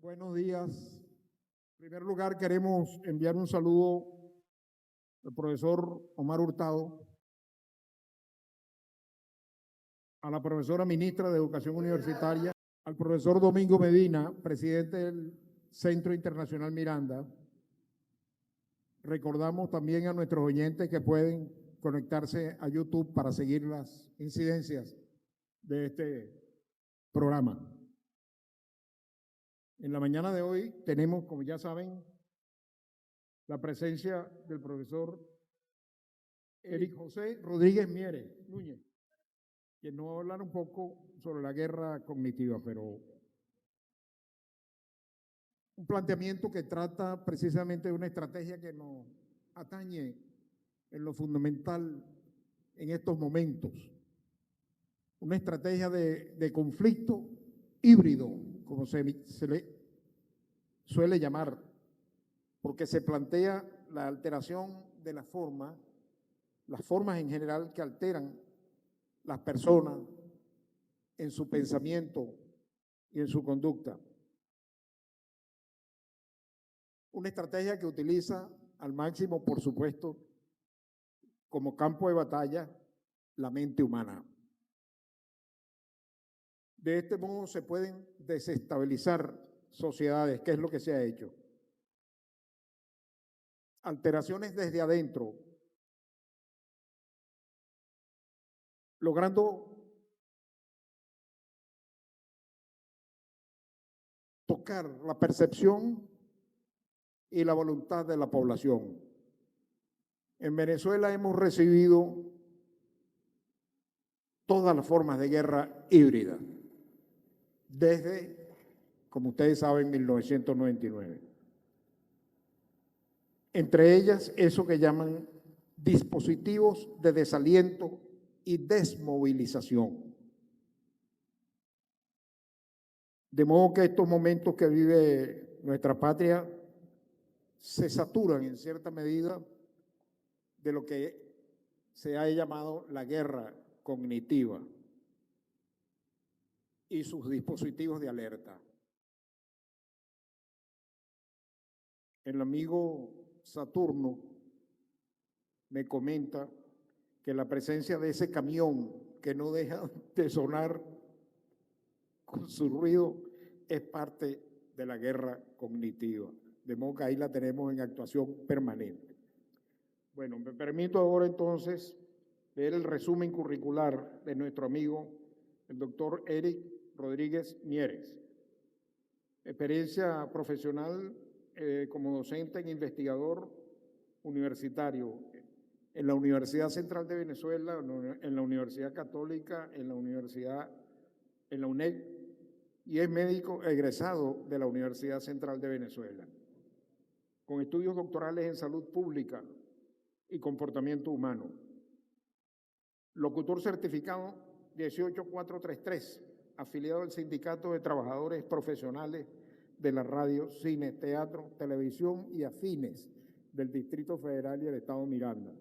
Buenos días. En primer lugar, queremos enviar un saludo al profesor Omar Hurtado, a la profesora ministra de Educación Universitaria, al profesor Domingo Medina, presidente del Centro Internacional Miranda. Recordamos también a nuestros oyentes que pueden conectarse a YouTube para seguir las incidencias de este programa. En la mañana de hoy tenemos, como ya saben, la presencia del profesor Eric José Rodríguez Mieres Núñez, que nos va a hablar un poco sobre la guerra cognitiva, pero un planteamiento que trata precisamente de una estrategia que nos atañe en lo fundamental en estos momentos. Una estrategia de conflicto híbrido, como se le suele llamar, porque se plantea la alteración de las formas en general que alteran las personas en su pensamiento y en su conducta. Una estrategia que utiliza al máximo, por supuesto, como campo de batalla, la mente humana. De este modo se pueden desestabilizar sociedades, que es lo que se ha hecho. Alteraciones desde adentro, logrando tocar la percepción y la voluntad de la población. En Venezuela hemos recibido todas las formas de guerra híbrida, desde, como ustedes saben, 1999. Entre ellas, eso que llaman dispositivos de desaliento y desmovilización. De modo que estos momentos que vive nuestra patria se saturan en cierta medida de lo que se ha llamado la guerra cognitiva y sus dispositivos de alerta. El amigo Saturno me comenta que la presencia de ese camión que no deja de sonar con su ruido es parte de la guerra cognitiva. De modo que ahí la tenemos en actuación permanente. Bueno, me permito ahora entonces leer el resumen curricular de nuestro amigo, el doctor Eric Rodríguez Mieres. Experiencia profesional como docente e investigador universitario en la Universidad Central de Venezuela, en la Universidad Católica, en la UNED, y es médico egresado de la Universidad Central de Venezuela, con estudios doctorales en salud pública y comportamiento humano. Locutor certificado 18433, afiliado al Sindicato de Trabajadores Profesionales de la radio, cine, teatro, televisión y afines del Distrito Federal y el Estado Miranda.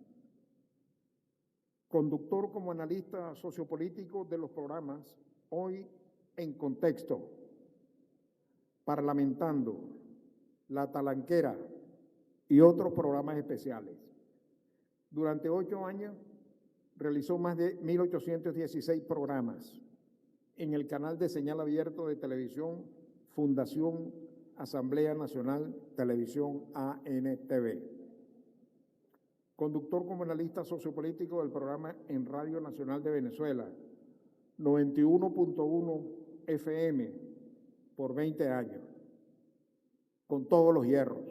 Conductor como analista sociopolítico de los programas Hoy en Contexto, Parlamentando, La Talanquera y otros programas especiales. Durante 8 años realizó más de 1.816 programas en el canal de señal abierto de televisión Fundación Asamblea Nacional Televisión ANTV. Conductor como analista sociopolítico del programa en Radio Nacional de Venezuela, 91.1 FM por 20 años, con todos los hierros,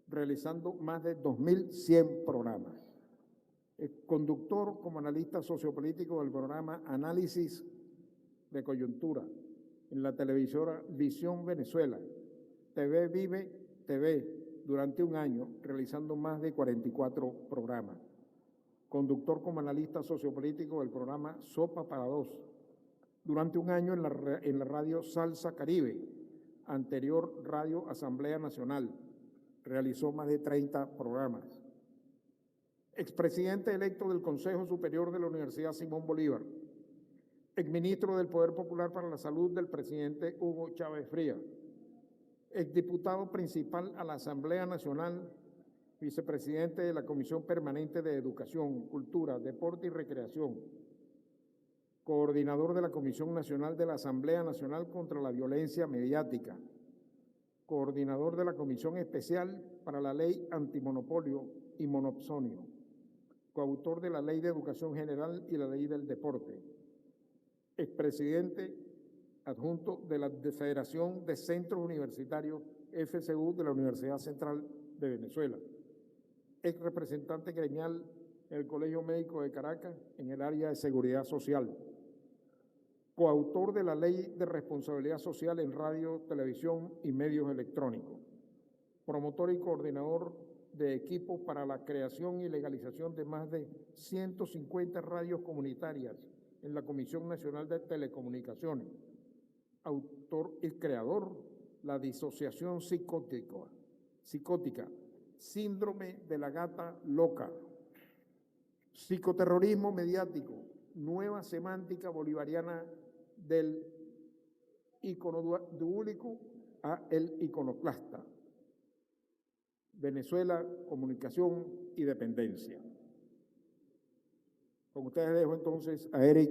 realizando más de 2.100 programas. Conductor como analista sociopolítico del programa Análisis de Coyuntura en la televisora Visión Venezuela, TV Vive TV, durante un año, realizando más de 44 programas. conductor como analista sociopolítico del programa Sopa para Dos, durante un año en la radio Salsa Caribe, anterior Radio Asamblea Nacional. Realizó más de 30 programas. Expresidente electo del Consejo Superior de la Universidad Simón Bolívar. Exministro del Poder Popular para la Salud del presidente Hugo Chávez Frías. Exdiputado principal a la Asamblea Nacional, vicepresidente de la Comisión Permanente de Educación, Cultura, Deporte y Recreación, coordinador de la Comisión Nacional de la Asamblea Nacional contra la Violencia Mediática, coordinador de la Comisión Especial para la Ley Antimonopolio y Monopsonio, coautor de la Ley de Educación General y la Ley del Deporte, expresidente adjunto de la Federación de Centros Universitarios, FCU, de la Universidad Central de Venezuela, ex representante gremial en el Colegio Médico de Caracas en el área de seguridad social, coautor de la Ley de Responsabilidad Social en Radio, Televisión y Medios Electrónicos, promotor y coordinador de equipos para la creación y legalización de más de 150 radios comunitarias en la Comisión Nacional de Telecomunicaciones, autor y creador la disociación psicótica, síndrome de la gata loca, psicoterrorismo mediático, nueva semántica bolivariana del iconodúlico a el iconoclasta, Venezuela, comunicación y dependencia. Con ustedes dejo entonces a Eric.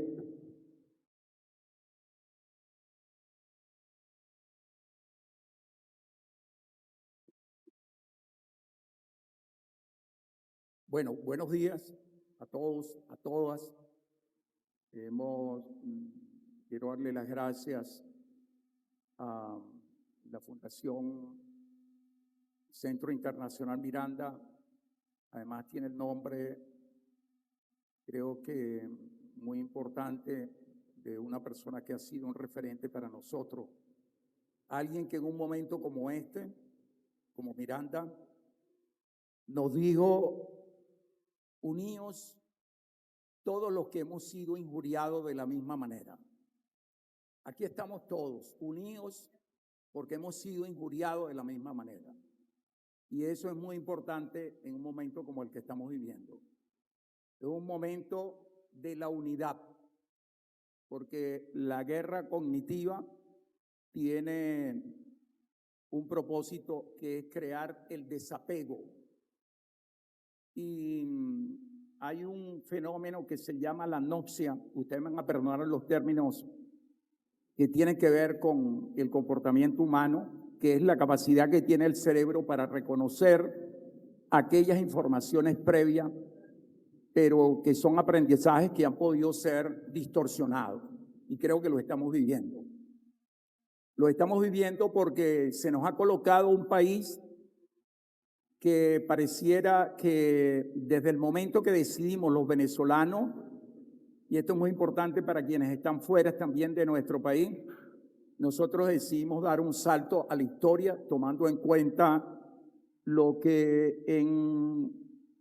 Bueno, buenos días a todos, a todas. Quiero darle las gracias a la Fundación Centro Internacional Miranda. Además tiene el nombre, creo que muy importante, de una persona que ha sido un referente para nosotros. Alguien que en un momento como este, como Miranda, nos dijo: uníos todos los que hemos sido injuriados de la misma manera. Aquí estamos todos unidos porque hemos sido injuriados de la misma manera. Y eso es muy importante en un momento como el que estamos viviendo. Es un momento de la unidad, porque la guerra cognitiva tiene un propósito que es crear el desapego. Y hay un fenómeno que se llama la anoxia, ustedes me van a perdonar los términos, que tienen que ver con el comportamiento humano, que es la capacidad que tiene el cerebro para reconocer aquellas informaciones previas, pero que son aprendizajes que han podido ser distorsionados. Y creo que lo estamos viviendo. Lo estamos viviendo porque se nos ha colocado un país que pareciera que desde el momento que decidimos los venezolanos, y esto es muy importante para quienes están fuera también de nuestro país, nosotros decidimos dar un salto a la historia tomando en cuenta lo que en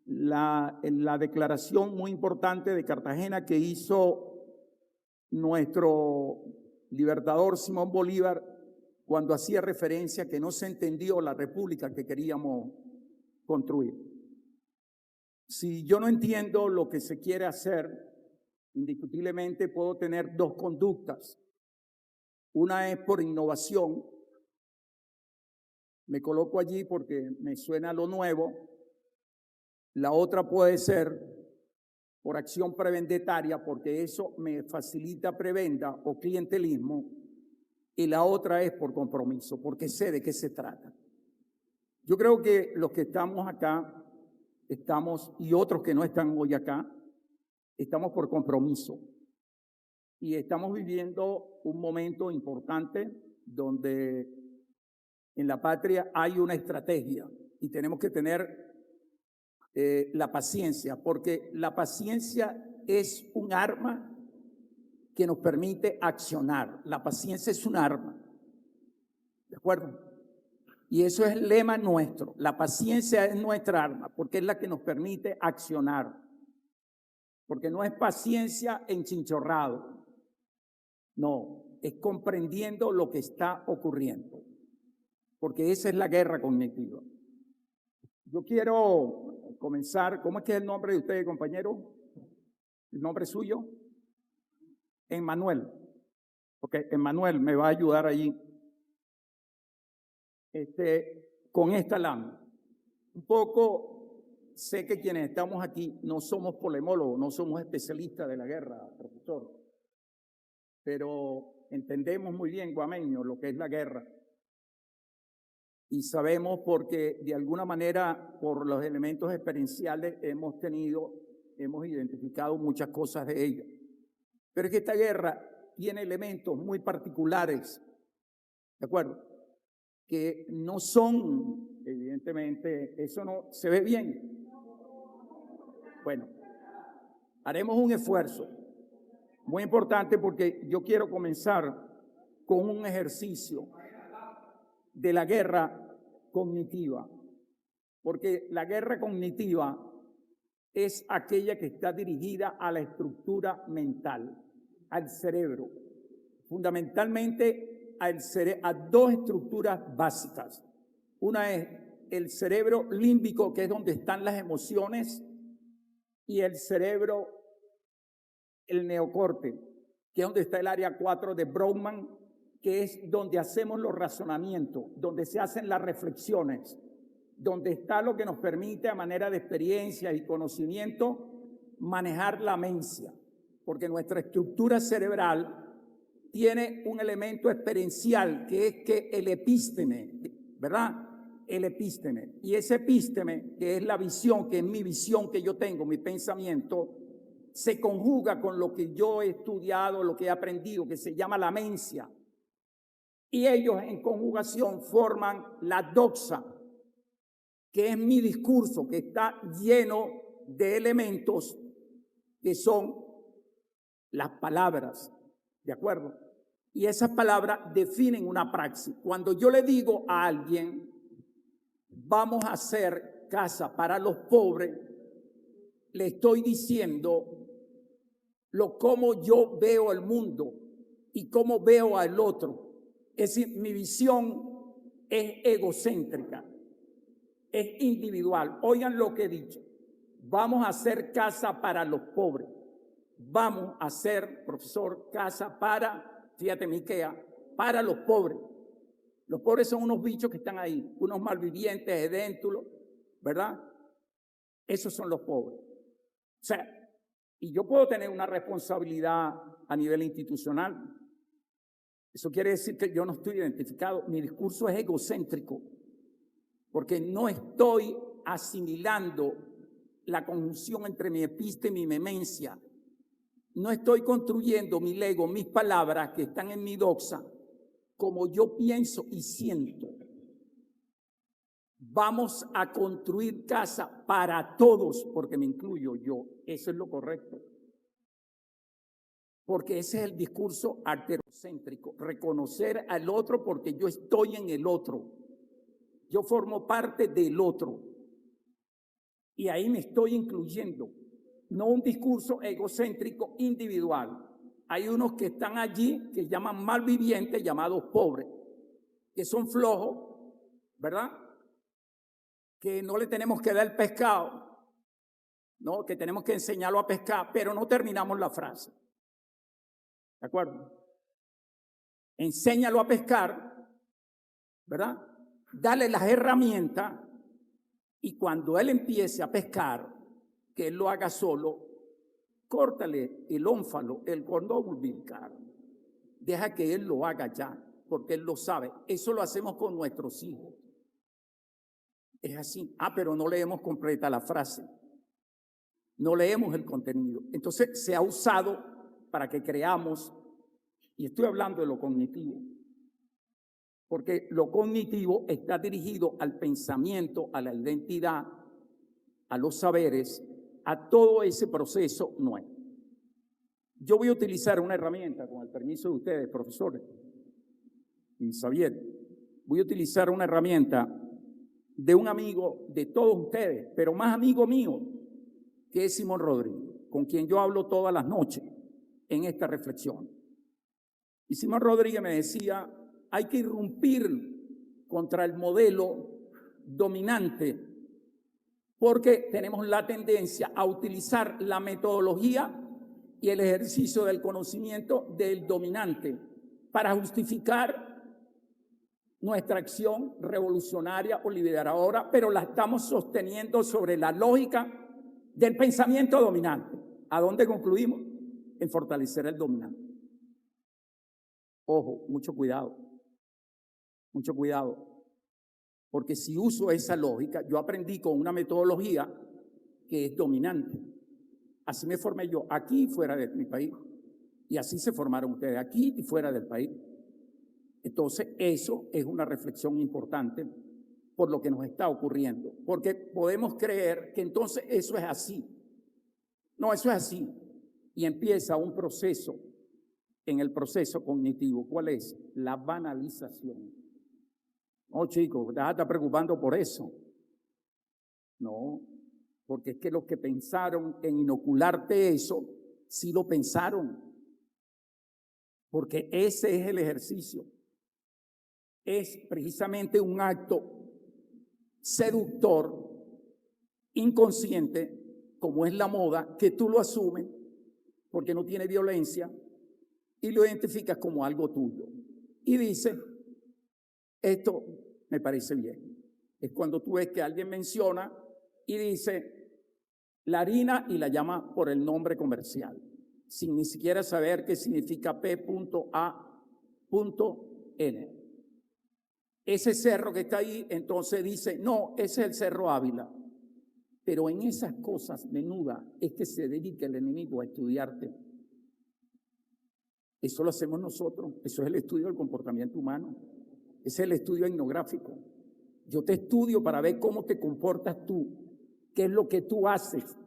la declaración muy importante de Cartagena que hizo nuestro libertador Simón Bolívar cuando hacía referencia que no se entendió la república que queríamos construir. Si yo no entiendo lo que se quiere hacer, indiscutiblemente puedo tener dos conductas. Una es por innovación, me coloco allí porque me suena lo nuevo. La otra puede ser por acción prevendetaria, porque eso me facilita prebenda o clientelismo. Y la otra es por compromiso, porque sé de qué se trata. Yo creo que los que estamos acá, y otros que no están hoy acá, estamos por compromiso. Y estamos viviendo un momento importante donde en la patria hay una estrategia y tenemos que tener la paciencia, porque la paciencia es un arma que nos permite accionar. La paciencia es un arma, ¿de acuerdo? Y eso es el lema nuestro. La paciencia es nuestra arma porque es la que nos permite accionar. porque no es paciencia enchinchorrado, no, es comprendiendo lo que está ocurriendo, porque esa es la guerra cognitiva. Yo quiero comenzar. ¿Cómo es que es el nombre de usted, compañero? ¿El nombre suyo? Emmanuel. Ok, Emmanuel me va a ayudar allí con esta lámina. Un poco, sé que quienes estamos aquí no somos polemólogos, no somos especialistas de la guerra, profesor, pero entendemos muy bien, guameño, lo que es la guerra. Y sabemos porque de alguna manera, por los elementos experienciales, hemos identificado muchas cosas de ella. Pero es que esta guerra tiene elementos muy particulares, ¿de acuerdo? Que no son, evidentemente, eso no se ve bien. Bueno, haremos un esfuerzo muy importante porque yo quiero comenzar con un ejercicio de la guerra cognitiva, porque la guerra cognitiva es aquella que está dirigida a la estructura mental, al cerebro, fundamentalmente a dos estructuras básicas. Una es el cerebro límbico, que es donde están las emociones, y el cerebro, el neocorte, que es donde está el área 4 de Brodmann, que es donde hacemos los razonamientos, donde se hacen las reflexiones, donde está lo que nos permite a manera de experiencia y conocimiento manejar la mencia, porque nuestra estructura cerebral tiene un elemento experiencial que es que el epísteme, ¿verdad? El epísteme. Y ese epísteme, que es la visión, que es mi visión que yo tengo, mi pensamiento, se conjuga con lo que yo he estudiado, lo que he aprendido, que se llama la mencia. Y ellos en conjugación forman la doxa, que es mi discurso, que está lleno de elementos que son las palabras, ¿de acuerdo? Y esas palabras definen una praxis. Cuando yo le digo a alguien, vamos a hacer casa para los pobres, le estoy diciendo cómo yo veo el mundo y cómo veo al otro. Es decir, mi visión es egocéntrica, es individual. Oigan lo que he dicho. Vamos a hacer casa para los pobres. Vamos a hacer, profesor, casa para, fíjate, Miquea, para los pobres. Los pobres son unos bichos que están ahí, unos malvivientes, edéntulos, ¿verdad? Esos son los pobres. O sea, y yo puedo tener una responsabilidad a nivel institucional. Eso quiere decir que yo no estoy identificado. Mi discurso es egocéntrico, porque no estoy asimilando la conjunción entre mi epísteme y mi memencia. No estoy construyendo mi lego, mis palabras que están en mi doxa, como yo pienso y siento. Vamos a construir casa para todos, porque me incluyo yo. Eso es lo correcto. Porque ese es el discurso arterocéntrico. Reconocer al otro porque yo estoy en el otro. Yo formo parte del otro. Y ahí me estoy incluyendo. No un discurso egocéntrico individual. Hay unos que están allí que llaman malvivientes, llamados pobres, que son flojos, ¿verdad? Que no le tenemos que dar el pescado, ¿no? Que tenemos que enseñarlo a pescar, pero no terminamos la frase. ¿De acuerdo? Enséñalo a pescar, ¿verdad? Dale las herramientas y cuando él empiece a pescar, que él lo haga solo, córtale el ónfalo, el cordón umbilical. Deja que él lo haga ya, porque él lo sabe. Eso lo hacemos con nuestros hijos. Es así. Pero no leemos completa la frase. No leemos el contenido. Entonces se ha usado para que creamos, y estoy hablando de lo cognitivo, porque lo cognitivo está dirigido al pensamiento, a la identidad, a los saberes, a todo ese proceso nuevo. Yo voy a utilizar una herramienta, con el permiso de ustedes, profesores, y Xavier, voy a utilizar una herramienta de un amigo de todos ustedes, pero más amigo mío, que es Simón Rodríguez. con quien yo hablo todas las noches en esta reflexión. Y Simón Rodríguez me decía, hay que irrumpir contra el modelo dominante porque tenemos la tendencia a utilizar la metodología y el ejercicio del conocimiento del dominante para justificar nuestra acción revolucionaria o liberadora, pero la estamos sosteniendo sobre la lógica del pensamiento dominante. ¿A dónde concluimos? En fortalecer el dominante. Ojo, mucho cuidado, porque si uso esa lógica, yo aprendí con una metodología que es dominante. Así me formé yo aquí y fuera de mi país, y así se formaron ustedes aquí y fuera del país. Entonces, eso es una reflexión importante por lo que nos está ocurriendo, porque podemos creer que entonces eso es así. No, eso es así. Y empieza un proceso, en el proceso cognitivo. ¿Cuál es? La banalización. No, chicos, te estás preocupando por eso. No, porque es que los que pensaron en inocularte eso, sí lo pensaron. Porque ese es el ejercicio. Es precisamente un acto seductor, inconsciente, como es la moda, que tú lo asumes porque no tiene violencia y lo identificas como algo tuyo. Y dices, esto me parece bien. Es cuando tú ves que alguien menciona y dice la harina y la llama por el nombre comercial, sin ni siquiera saber qué significa P.A.N. Ese cerro que está ahí, entonces dice, no, ese es el Cerro Ávila. Pero en esas cosas menudas es que se dedica el enemigo a estudiarte. Eso lo hacemos nosotros, eso es el estudio del comportamiento humano, ese es el estudio etnográfico. Yo te estudio para ver cómo te comportas tú, qué es lo que tú haces,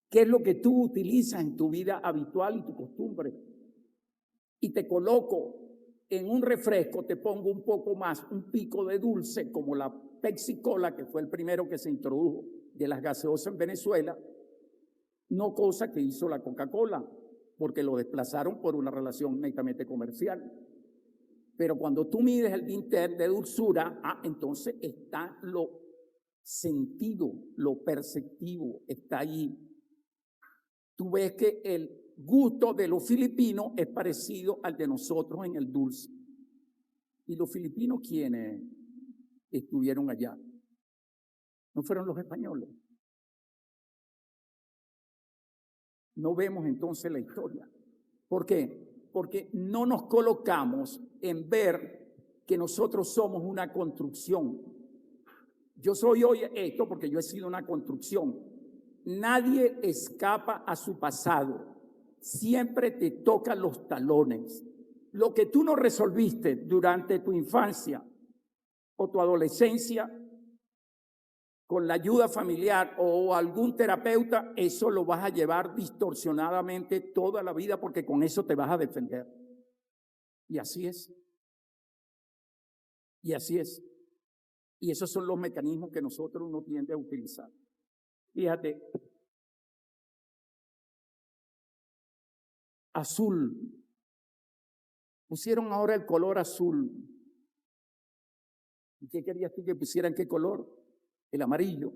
qué es lo que tú utilizas en tu vida habitual y tu costumbre. Y te coloco en un refresco, te pongo un poco más, un pico de dulce, como la Pepsi Cola, que fue el primero que se introdujo de las gaseosas en Venezuela, no cosa que hizo la Coca-Cola, porque lo desplazaron por una relación netamente comercial. Pero cuando tú mides el dintel de dulzura, entonces está lo sentido, lo perceptivo, está allí. Tú ves que el gusto de los filipinos es parecido al de nosotros en el dulce. ¿Y los filipinos quiénes estuvieron allá? ¿No fueron los españoles? No vemos entonces la historia. ¿Por qué? Porque no nos colocamos en ver que nosotros somos una construcción. Yo soy hoy esto porque yo he sido una construcción. Nadie escapa a su pasado. Siempre te tocan los talones. Lo que tú no resolviste durante tu infancia o tu adolescencia, con la ayuda familiar o algún terapeuta, eso lo vas a llevar distorsionadamente toda la vida porque con eso te vas a defender. Y así es. Y así es. Y esos son los mecanismos que nosotros no tiende a utilizar. Fíjate, azul. Pusieron ahora el color azul. ¿Y qué querías tú que pusieran qué color? El amarillo.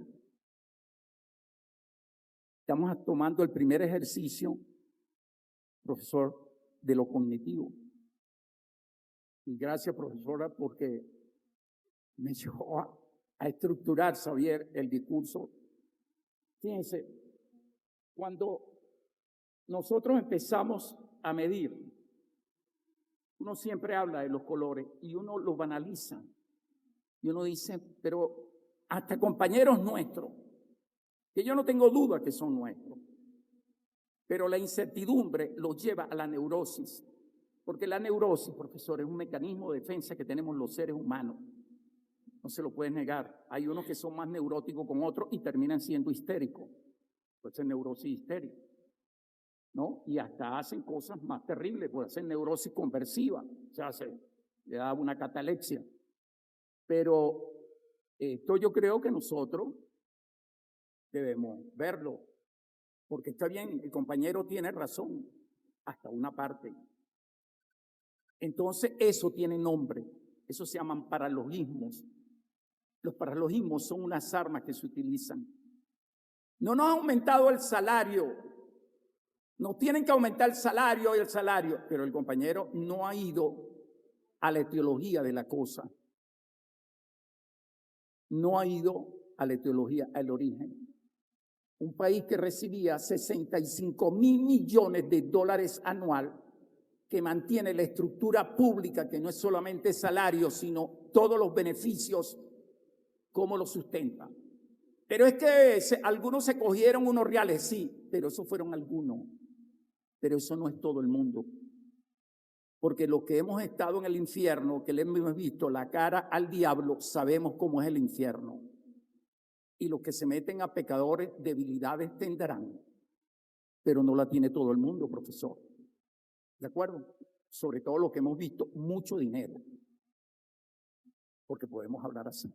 Estamos tomando el primer ejercicio, profesor, de lo cognitivo. Y gracias, profesora, porque me llevó a estructurar, Xavier, el discurso. Fíjense, cuando nosotros empezamos a medir, uno siempre habla de los colores y uno los banaliza. Y uno dice, pero hasta compañeros nuestros, que yo no tengo duda que son nuestros, pero la incertidumbre los lleva a la neurosis. Porque la neurosis, profesor, es un mecanismo de defensa que tenemos los seres humanos. No se lo puedes negar. Hay unos que son más neuróticos con otros y terminan siendo histéricos. Pues es neurosis histérica, ¿no? Y hasta hacen cosas más terribles, puede ser neurosis conversiva, o sea, le da una catalepsia. Pero esto yo creo que nosotros debemos verlo. Porque está bien, el compañero tiene razón, hasta una parte. Entonces, eso tiene nombre. Eso se llaman paralogismos. Los paralogismos son unas armas que se utilizan. No nos ha aumentado el salario. Nos tienen que aumentar el salario y el salario. Pero el compañero no ha ido a la etiología de la cosa. No ha ido a la etiología, al origen. Un país que recibía 65,000 millones de dólares anual, que mantiene la estructura pública, que no es solamente salario, sino todos los beneficios, ¿cómo lo sustenta? Pero es que algunos se cogieron unos reales, sí, pero esos fueron algunos. Pero eso no es todo el mundo. Porque los que hemos estado en el infierno, que le hemos visto la cara al diablo, sabemos cómo es el infierno. Y los que se meten a pecadores, debilidades tendrán, pero no la tiene todo el mundo, profesor. ¿De acuerdo? Sobre todo lo que hemos visto, mucho dinero. Porque podemos hablar así.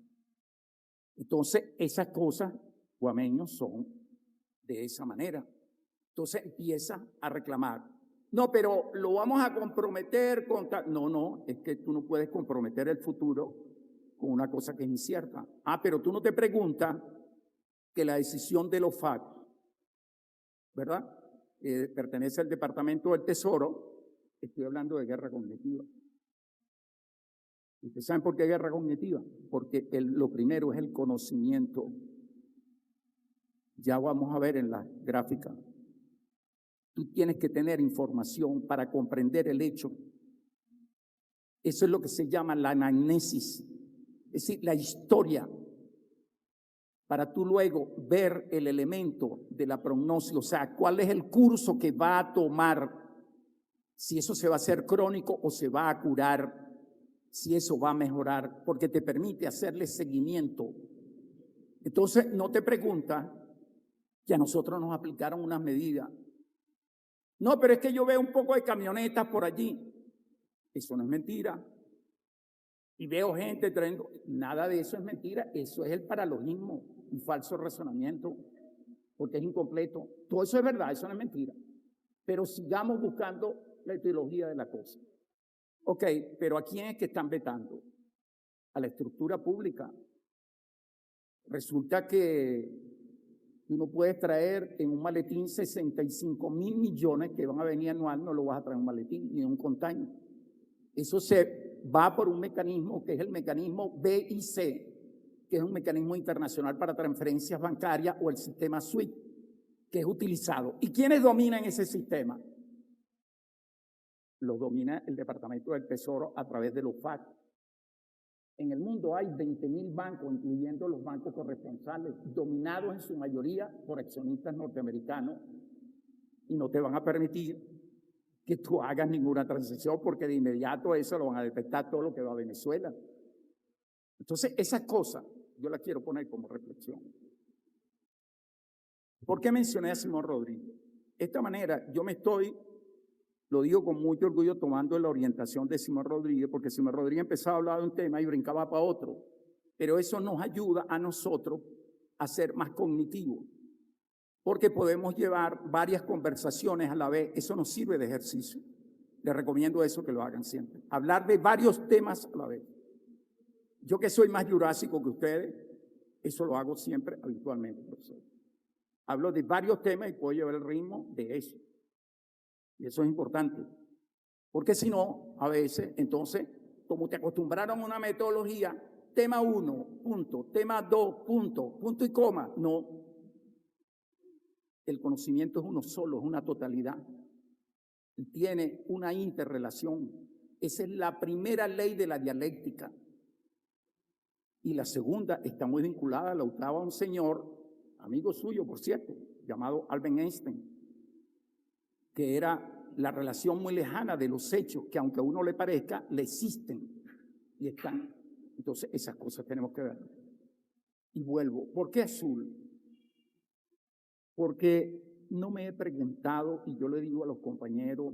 Entonces, esas cosas, guameños, son de esa manera. Entonces empieza a reclamar. No, pero lo vamos a comprometer con tal. No, es que tú no puedes comprometer el futuro con una cosa que es incierta. Pero tú no te preguntas que la decisión de los FAC, ¿verdad? Pertenece al Departamento del Tesoro. Estoy hablando de guerra cognitiva. ¿Ustedes saben por qué guerra cognitiva? Porque lo primero es el conocimiento. Ya vamos a ver en la gráfica. Tú tienes que tener información para comprender el hecho. Eso es lo que se llama la anamnesis, es decir, la historia, para tú luego ver el elemento de la prognosis, o sea, cuál es el curso que va a tomar, si eso se va a hacer crónico o se va a curar, si eso va a mejorar, porque te permite hacerle seguimiento. Entonces, no te preguntas que a nosotros nos aplicaron unas medidas. No, pero es que yo veo un poco de camionetas por allí. Eso no es mentira. Y veo gente trayendo. Nada de eso es mentira. Eso es el paralogismo, un falso razonamiento, porque es incompleto. Todo eso es verdad, eso no es mentira. Pero sigamos buscando la etiología de la cosa. Ok, pero ¿a quién es que están vetando? A la estructura pública. Resulta que tú no puedes traer en un maletín 65,000 millones que van a venir anual, no lo vas a traer en un maletín ni en un container. Eso se va por un mecanismo que es el mecanismo BIC, que es un mecanismo internacional para transferencias bancarias, o el sistema SWIFT, que es utilizado. ¿Y quiénes dominan ese sistema? Lo domina el Departamento del Tesoro a través de los FAC. En el mundo hay 20,000 bancos, incluyendo los bancos corresponsales, dominados en su mayoría por accionistas norteamericanos, y no te van a permitir que tú hagas ninguna transacción, porque de inmediato eso lo van a detectar todo lo que va a Venezuela. Entonces, esas cosas yo las quiero poner como reflexión. ¿Por qué mencioné a Simón Rodríguez? De esta manera, yo me estoy, lo digo con mucho orgullo, tomando la orientación de Simón Rodríguez, porque Simón Rodríguez empezaba a hablar de un tema y brincaba para otro. Pero eso nos ayuda a nosotros a ser más cognitivos, porque podemos llevar varias conversaciones a la vez. Eso nos sirve de ejercicio. Les recomiendo eso, que lo hagan siempre. Hablar de varios temas a la vez. Yo, que soy más jurásico que ustedes, eso lo hago siempre habitualmente, profesor. Hablo de varios temas y puedo llevar el ritmo de eso. Y eso es importante. Porque si no, a veces, entonces, como te acostumbraron a una metodología, tema 1, punto, tema 2, punto, punto y coma. No. El conocimiento es uno solo, es una totalidad. Y tiene una interrelación. Esa es la primera ley de la dialéctica. Y la segunda está muy vinculada, la usaba un señor, amigo suyo, por cierto, llamado Albert Einstein, que era la relación muy lejana de los hechos, que aunque a uno le parezca, le existen y están. Entonces, esas cosas tenemos que ver. Y vuelvo. ¿Por qué azul? Porque no me he preguntado, y yo le digo a los compañeros,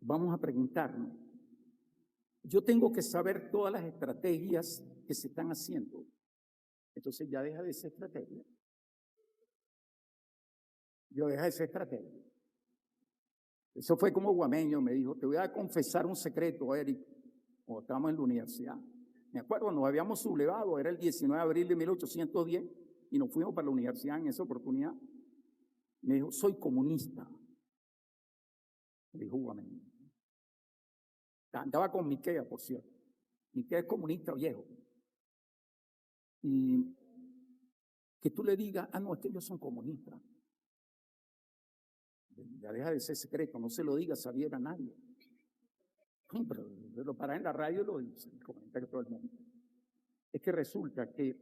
vamos a preguntarnos. Yo tengo que saber todas las estrategias que se están haciendo. Entonces ya deja de ser estrategia. Yo dejé esa estrategia. Eso fue como Guameño me dijo, te voy a confesar un secreto, Eric, cuando estábamos en la universidad. Me acuerdo, nos habíamos sublevado, era el 19 de abril de 1810, y nos fuimos para la universidad en esa oportunidad. Me dijo, soy comunista. Me dijo Guameño. Andaba con Miquea, por cierto. Miquea es comunista viejo. Y que tú le digas, no, es que ellos son comunistas. Ya deja de ser secreto, no se lo diga sabiera a nadie. Pero lo para en la radio lo dice, comenta que todo el mundo. Es que resulta que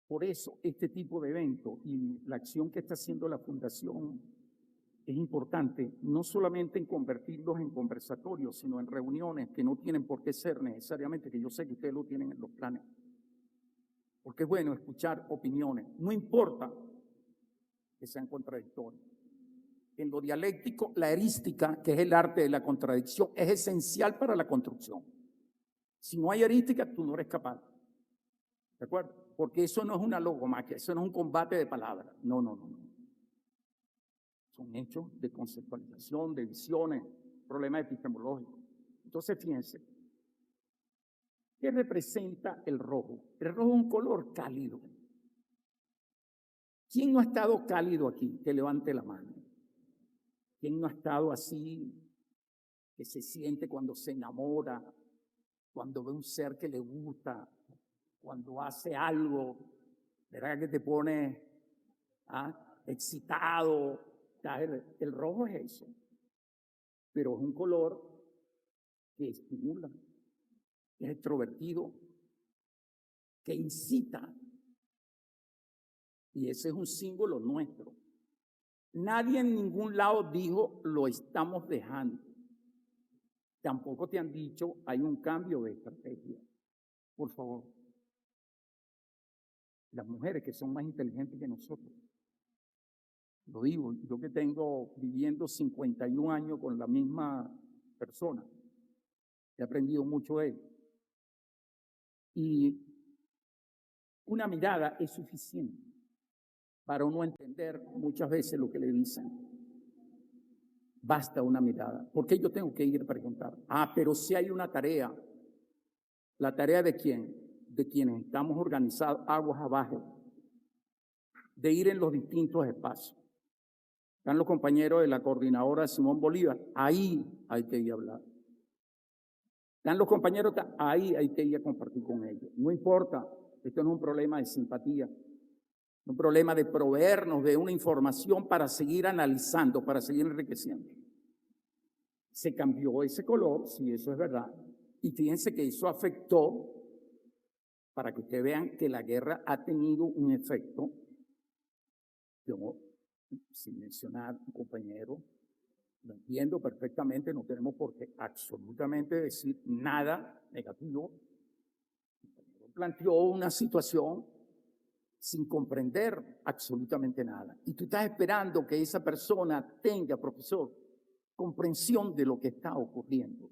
por eso este tipo de eventos y la acción que está haciendo la Fundación es importante, no solamente en convertirlos en conversatorios, sino en reuniones que no tienen por qué ser necesariamente, que yo sé que ustedes lo tienen en los planes. Porque es bueno escuchar opiniones, no importa que sean contradictorias. En lo dialéctico, la erística, que es el arte de la contradicción, es esencial para la construcción. Si no hay erística, tú no eres capaz. ¿De acuerdo? Porque eso no es una logomaquia, eso no es un combate de palabras. No. Son hechos de conceptualización, de visiones, problemas epistemológicos. Entonces, fíjense, ¿qué representa el rojo? El rojo es un color cálido. ¿Quién no ha estado cálido aquí? Que levante la mano. ¿Quién no ha estado así, que se siente cuando se enamora, cuando ve un ser que le gusta, cuando hace algo, ¿verdad? Que te pone excitado? El rojo es eso, pero es un color que estimula, que es extrovertido, que incita. Y ese es un símbolo nuestro. Nadie en ningún lado dijo, lo estamos dejando. Tampoco te han dicho, hay un cambio de estrategia. Por favor. Las mujeres que son más inteligentes que nosotros. Lo digo, yo que tengo viviendo 51 años con la misma persona. He aprendido mucho de él. Y una mirada es suficiente para uno entender muchas veces lo que le dicen. Basta una mirada. ¿Por qué yo tengo que ir a preguntar? Pero si hay una tarea. ¿La tarea de quién? De quienes estamos organizados aguas abajo, de ir en los distintos espacios. Están los compañeros de la coordinadora Simón Bolívar. Ahí hay que ir a hablar. Están los compañeros, ahí hay que ir a compartir con ellos. No importa, esto no es un problema de simpatía. Un problema de proveernos de una información para seguir analizando, para seguir enriqueciendo. Se cambió ese color, sí, eso es verdad. Y fíjense que eso afectó, para que ustedes vean que la guerra ha tenido un efecto. Yo, sin mencionar un compañero, lo entiendo perfectamente, no tenemos por qué absolutamente decir nada negativo. El compañero planteó una situación sin comprender absolutamente nada. Y tú estás esperando que esa persona tenga, profesor, comprensión de lo que está ocurriendo.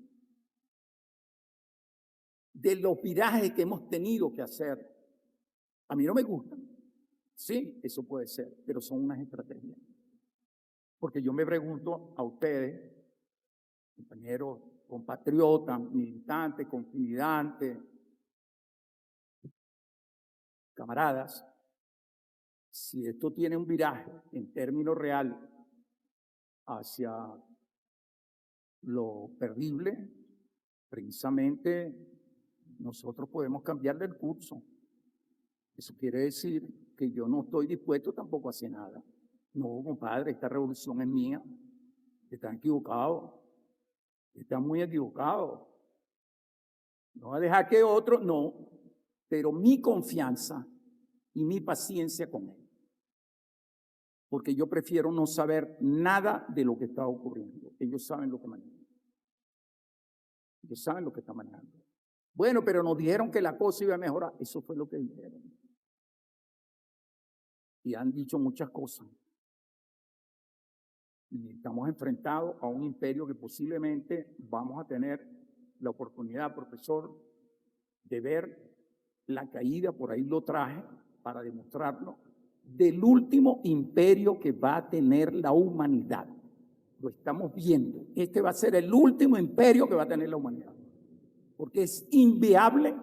De los virajes que hemos tenido que hacer. A mí no me gustan. Sí, eso puede ser, pero son unas estrategias. Porque yo me pregunto a ustedes, compañeros, compatriotas, militantes, confidentes, camaradas, si esto tiene un viraje en términos reales hacia lo perdible, precisamente nosotros podemos cambiarle el curso. Eso quiere decir que yo no estoy dispuesto tampoco a hacer nada. No, compadre, esta revolución es mía. Están equivocados. Están muy equivocados. No va a dejar que otro, no. Pero mi confianza y mi paciencia con él. Porque yo prefiero no saber nada de lo que está ocurriendo. Ellos saben lo que manejan. Ellos saben lo que está manejando. Bueno, pero nos dijeron que la cosa iba a mejorar. Eso fue lo que dijeron. Y han dicho muchas cosas. Y estamos enfrentados a un imperio que posiblemente vamos a tener la oportunidad, profesor, de ver la caída. Por ahí lo traje para demostrarlo. del último imperio que va a tener la humanidad. Lo estamos viendo. Este va a ser el último imperio que va a tener la humanidad. Porque es inviable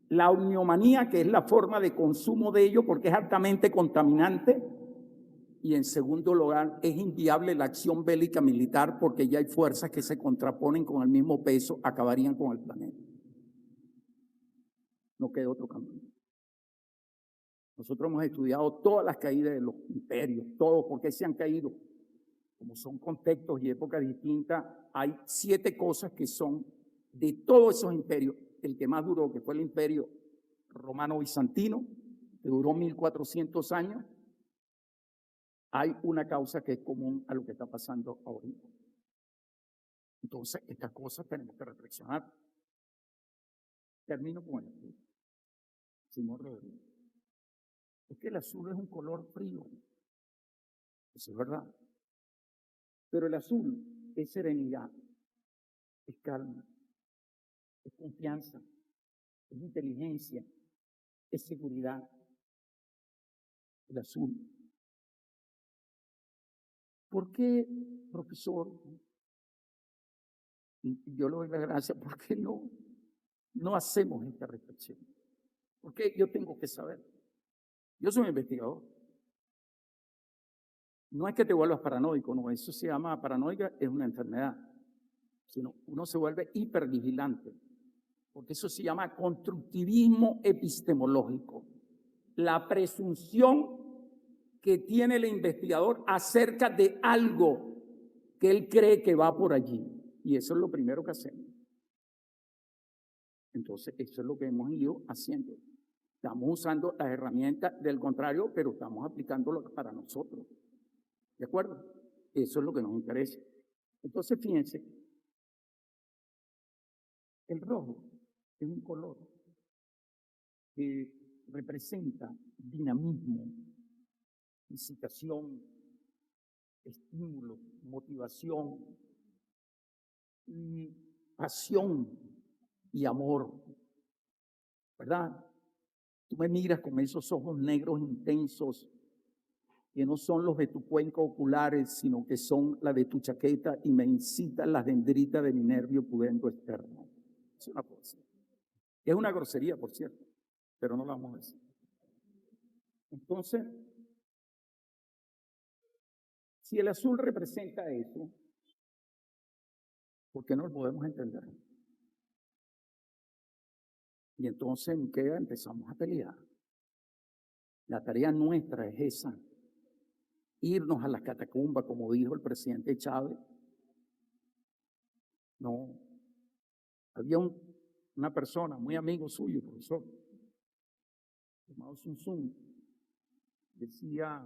la uniomanía, que es la forma de consumo de ello, porque es altamente contaminante. Y en segundo lugar, es inviable la acción bélica militar, porque ya hay fuerzas que se contraponen con el mismo peso, acabarían con el planeta. No queda otro camino. Nosotros hemos estudiado todas las caídas de los imperios, todos, por qué se han caído. Como son contextos y épocas distintas, hay 7 cosas que son de todos esos imperios. El que más duró, que fue el imperio romano-bizantino, que duró 1400 años, hay una causa que es común a lo que está pasando ahorita. Entonces, estas cosas tenemos que reflexionar. Termino con esto, señor Rodríguez. Es que el azul es un color frío. Eso es verdad. Pero el azul es serenidad, es calma, es confianza, es inteligencia, es seguridad. El azul. ¿Por qué, profesor? Y yo le doy la gracia, ¿por qué no hacemos esta reflexión? Porque yo tengo que saber. Yo soy un investigador. No es que te vuelvas paranoico, no, eso se llama paranoica, es una enfermedad. Sino uno se vuelve hipervigilante, porque eso se llama constructivismo epistemológico. La presunción que tiene el investigador acerca de algo que él cree que va por allí. Y eso es lo primero que hacemos. Entonces, eso es lo que hemos ido haciendo. Estamos usando las herramientas del contrario, pero estamos aplicándolo para nosotros. ¿De acuerdo? Eso es lo que nos interesa. Entonces, fíjense, el rojo es un color que representa dinamismo, incitación, estímulo, motivación, y pasión y amor, ¿verdad? Tú me miras con esos ojos negros intensos, que no son los de tu cuenco oculares, sino que son la de tu chaqueta y me incitan las dendritas de mi nervio pudendo externo. Es una cosa. Es una grosería, por cierto, pero no la vamos a decir. Entonces, si el azul representa eso, ¿por qué no lo podemos entender? Y entonces, ¿en qué empezamos a pelear? La tarea nuestra es esa. Irnos a las catacumbas, como dijo el presidente Chávez. No. Había una persona, muy amigo suyo, profesor, llamado Sun Tzu, decía,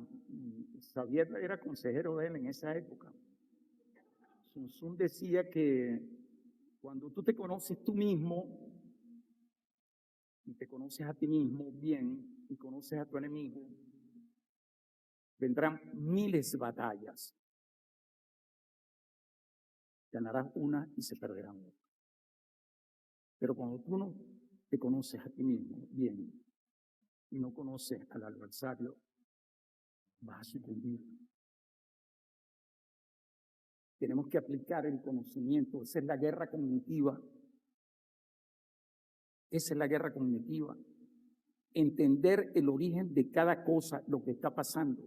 Xavier era consejero de él en esa época. Sun Tzu decía que cuando tú te conoces tú mismo, y te conoces a ti mismo bien, y conoces a tu enemigo, vendrán miles de batallas. Ganarás una y se perderán otra. Pero cuando tú no te conoces a ti mismo bien y no conoces al adversario, vas a sucumbir. Tenemos que aplicar el conocimiento. Esa es la guerra cognitiva. Esa es la guerra cognitiva. Entender el origen de cada cosa, lo que está pasando.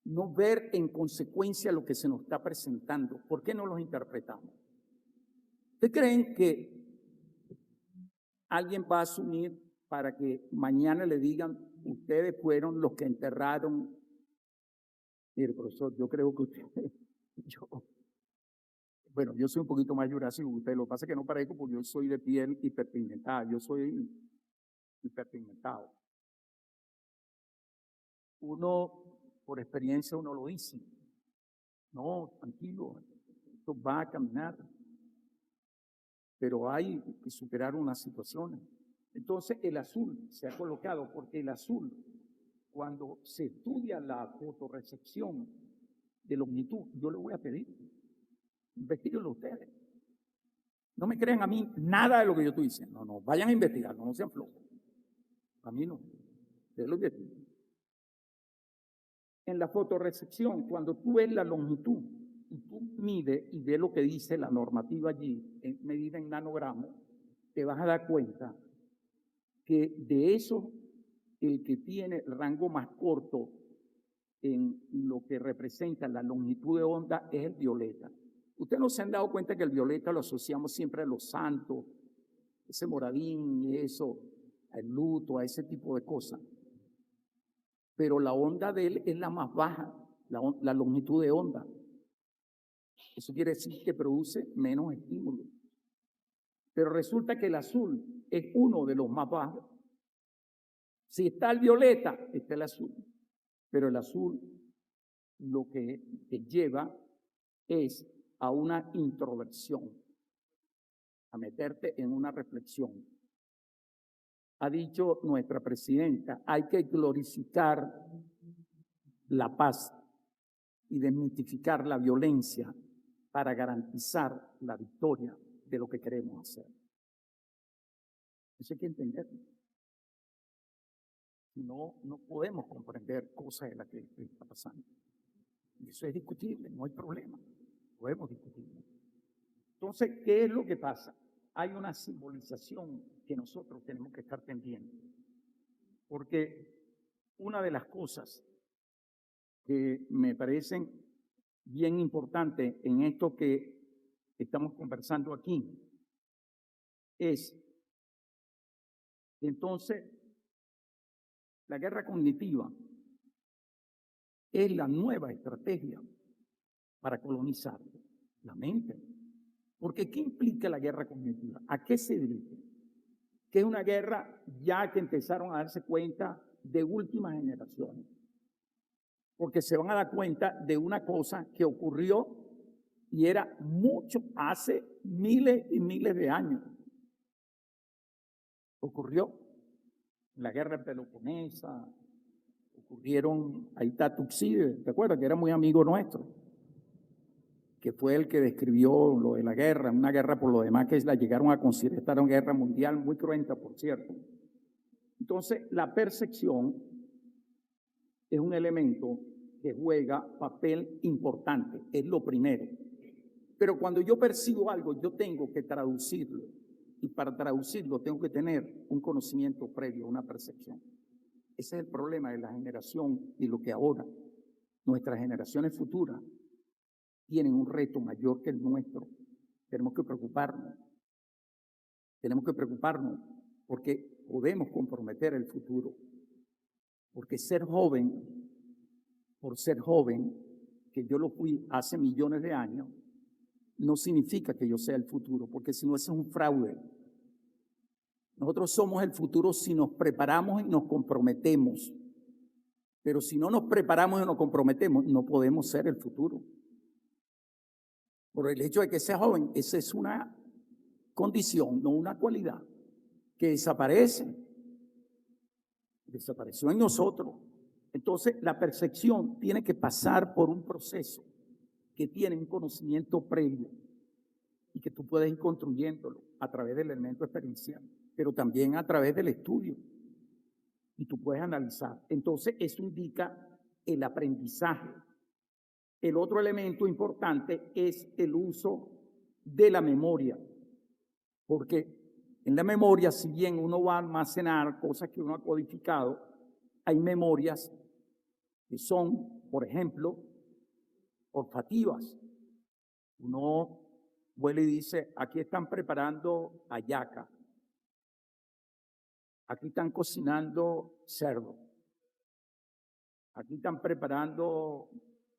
No ver en consecuencia lo que se nos está presentando. ¿Por qué no los interpretamos? ¿Ustedes creen que alguien va a asumir para que mañana le digan, ustedes fueron los que enterraron? Mire, profesor, yo creo que ustedes, yo soy un poquito más jurásico que usted, lo que pasa es que no parezco porque yo soy de piel hiperpigmentada, yo soy hiperpigmentado. Uno, por experiencia, uno lo dice. No, tranquilo, esto va a caminar. Pero hay que superar unas situaciones. Entonces, el azul se ha colocado porque el azul, cuando se estudia la fotorrecepción de longitud, yo le voy a pedir, investíguenlo ustedes. No me crean a mí nada de lo que yo estoy diciendo. No, vayan a investigarlo, no sean flojos. A mí no. del objetivo. En la fotorrecepción, cuando tú ves la longitud y tú mides y ves lo que dice la normativa allí, medida en nanogramos, te vas a dar cuenta que de eso, el que tiene el rango más corto en lo que representa la longitud de onda es el violeta. Ustedes no se han dado cuenta que el violeta lo asociamos siempre a los santos, ese moradín y eso, al luto, a ese tipo de cosas. Pero la onda de él es la más baja, la longitud de onda. Eso quiere decir que produce menos estímulo. Pero resulta que el azul es uno de los más bajos. Si está el violeta, está el azul. Pero el azul lo que te lleva es a una introversión, a meterte en una reflexión. Ha dicho nuestra presidenta, hay que glorificar la paz y desmitificar la violencia para garantizar la victoria de lo que queremos hacer. Eso hay que entenderlo. No podemos comprender cosas de las que está pasando. Y eso es discutible, no hay problema. Podemos discutirlo. Entonces, ¿qué es lo que pasa? Hay una simbolización que nosotros tenemos que estar pendientes. Porque una de las cosas que me parecen bien importantes en esto que estamos conversando aquí es que entonces la guerra cognitiva es la nueva estrategia para colonizar la mente. Porque ¿qué implica la guerra cognitiva? ¿A qué se dirige? Que es una guerra ya que empezaron a darse cuenta de últimas generaciones. Porque se van a dar cuenta de una cosa que ocurrió y era mucho hace miles y miles de años. Ocurrió en la guerra peloponesa, ocurrieron, ahí está Tucídides, ¿te acuerdas? Que era muy amigo nuestro, que fue el que describió lo de la guerra, una guerra por lo demás que la llegaron a considerar una guerra mundial muy cruenta, por cierto. Entonces, la percepción es un elemento que juega papel importante, es lo primero. Pero cuando yo percibo algo, yo tengo que traducirlo. Y para traducirlo tengo que tener un conocimiento previo, una percepción. Ese es el problema de la generación y lo que ahora nuestras generaciones futuras tienen un reto mayor que el nuestro. Tenemos que preocuparnos. Tenemos que preocuparnos porque podemos comprometer el futuro. Porque ser joven, por ser joven, que yo lo fui hace millones de años, no significa que yo sea el futuro, porque si no, ese es un fraude. Nosotros somos el futuro si nos preparamos y nos comprometemos. Pero si no nos preparamos y nos comprometemos, no podemos ser el futuro. Por el hecho de que sea joven, esa es una condición, no una cualidad, que desaparece. Desapareció en nosotros. Entonces, la percepción tiene que pasar por un proceso que tiene un conocimiento previo y que tú puedes ir construyéndolo a través del elemento experiencial, pero también a través del estudio. Y tú puedes analizar. Entonces, eso indica el aprendizaje. El otro elemento importante es el uso de la memoria, porque en la memoria, si bien uno va a almacenar cosas que uno ha codificado, hay memorias que son, por ejemplo, olfativas. Uno vuelve y dice, aquí están preparando hallaca, aquí están cocinando cerdo, aquí están preparando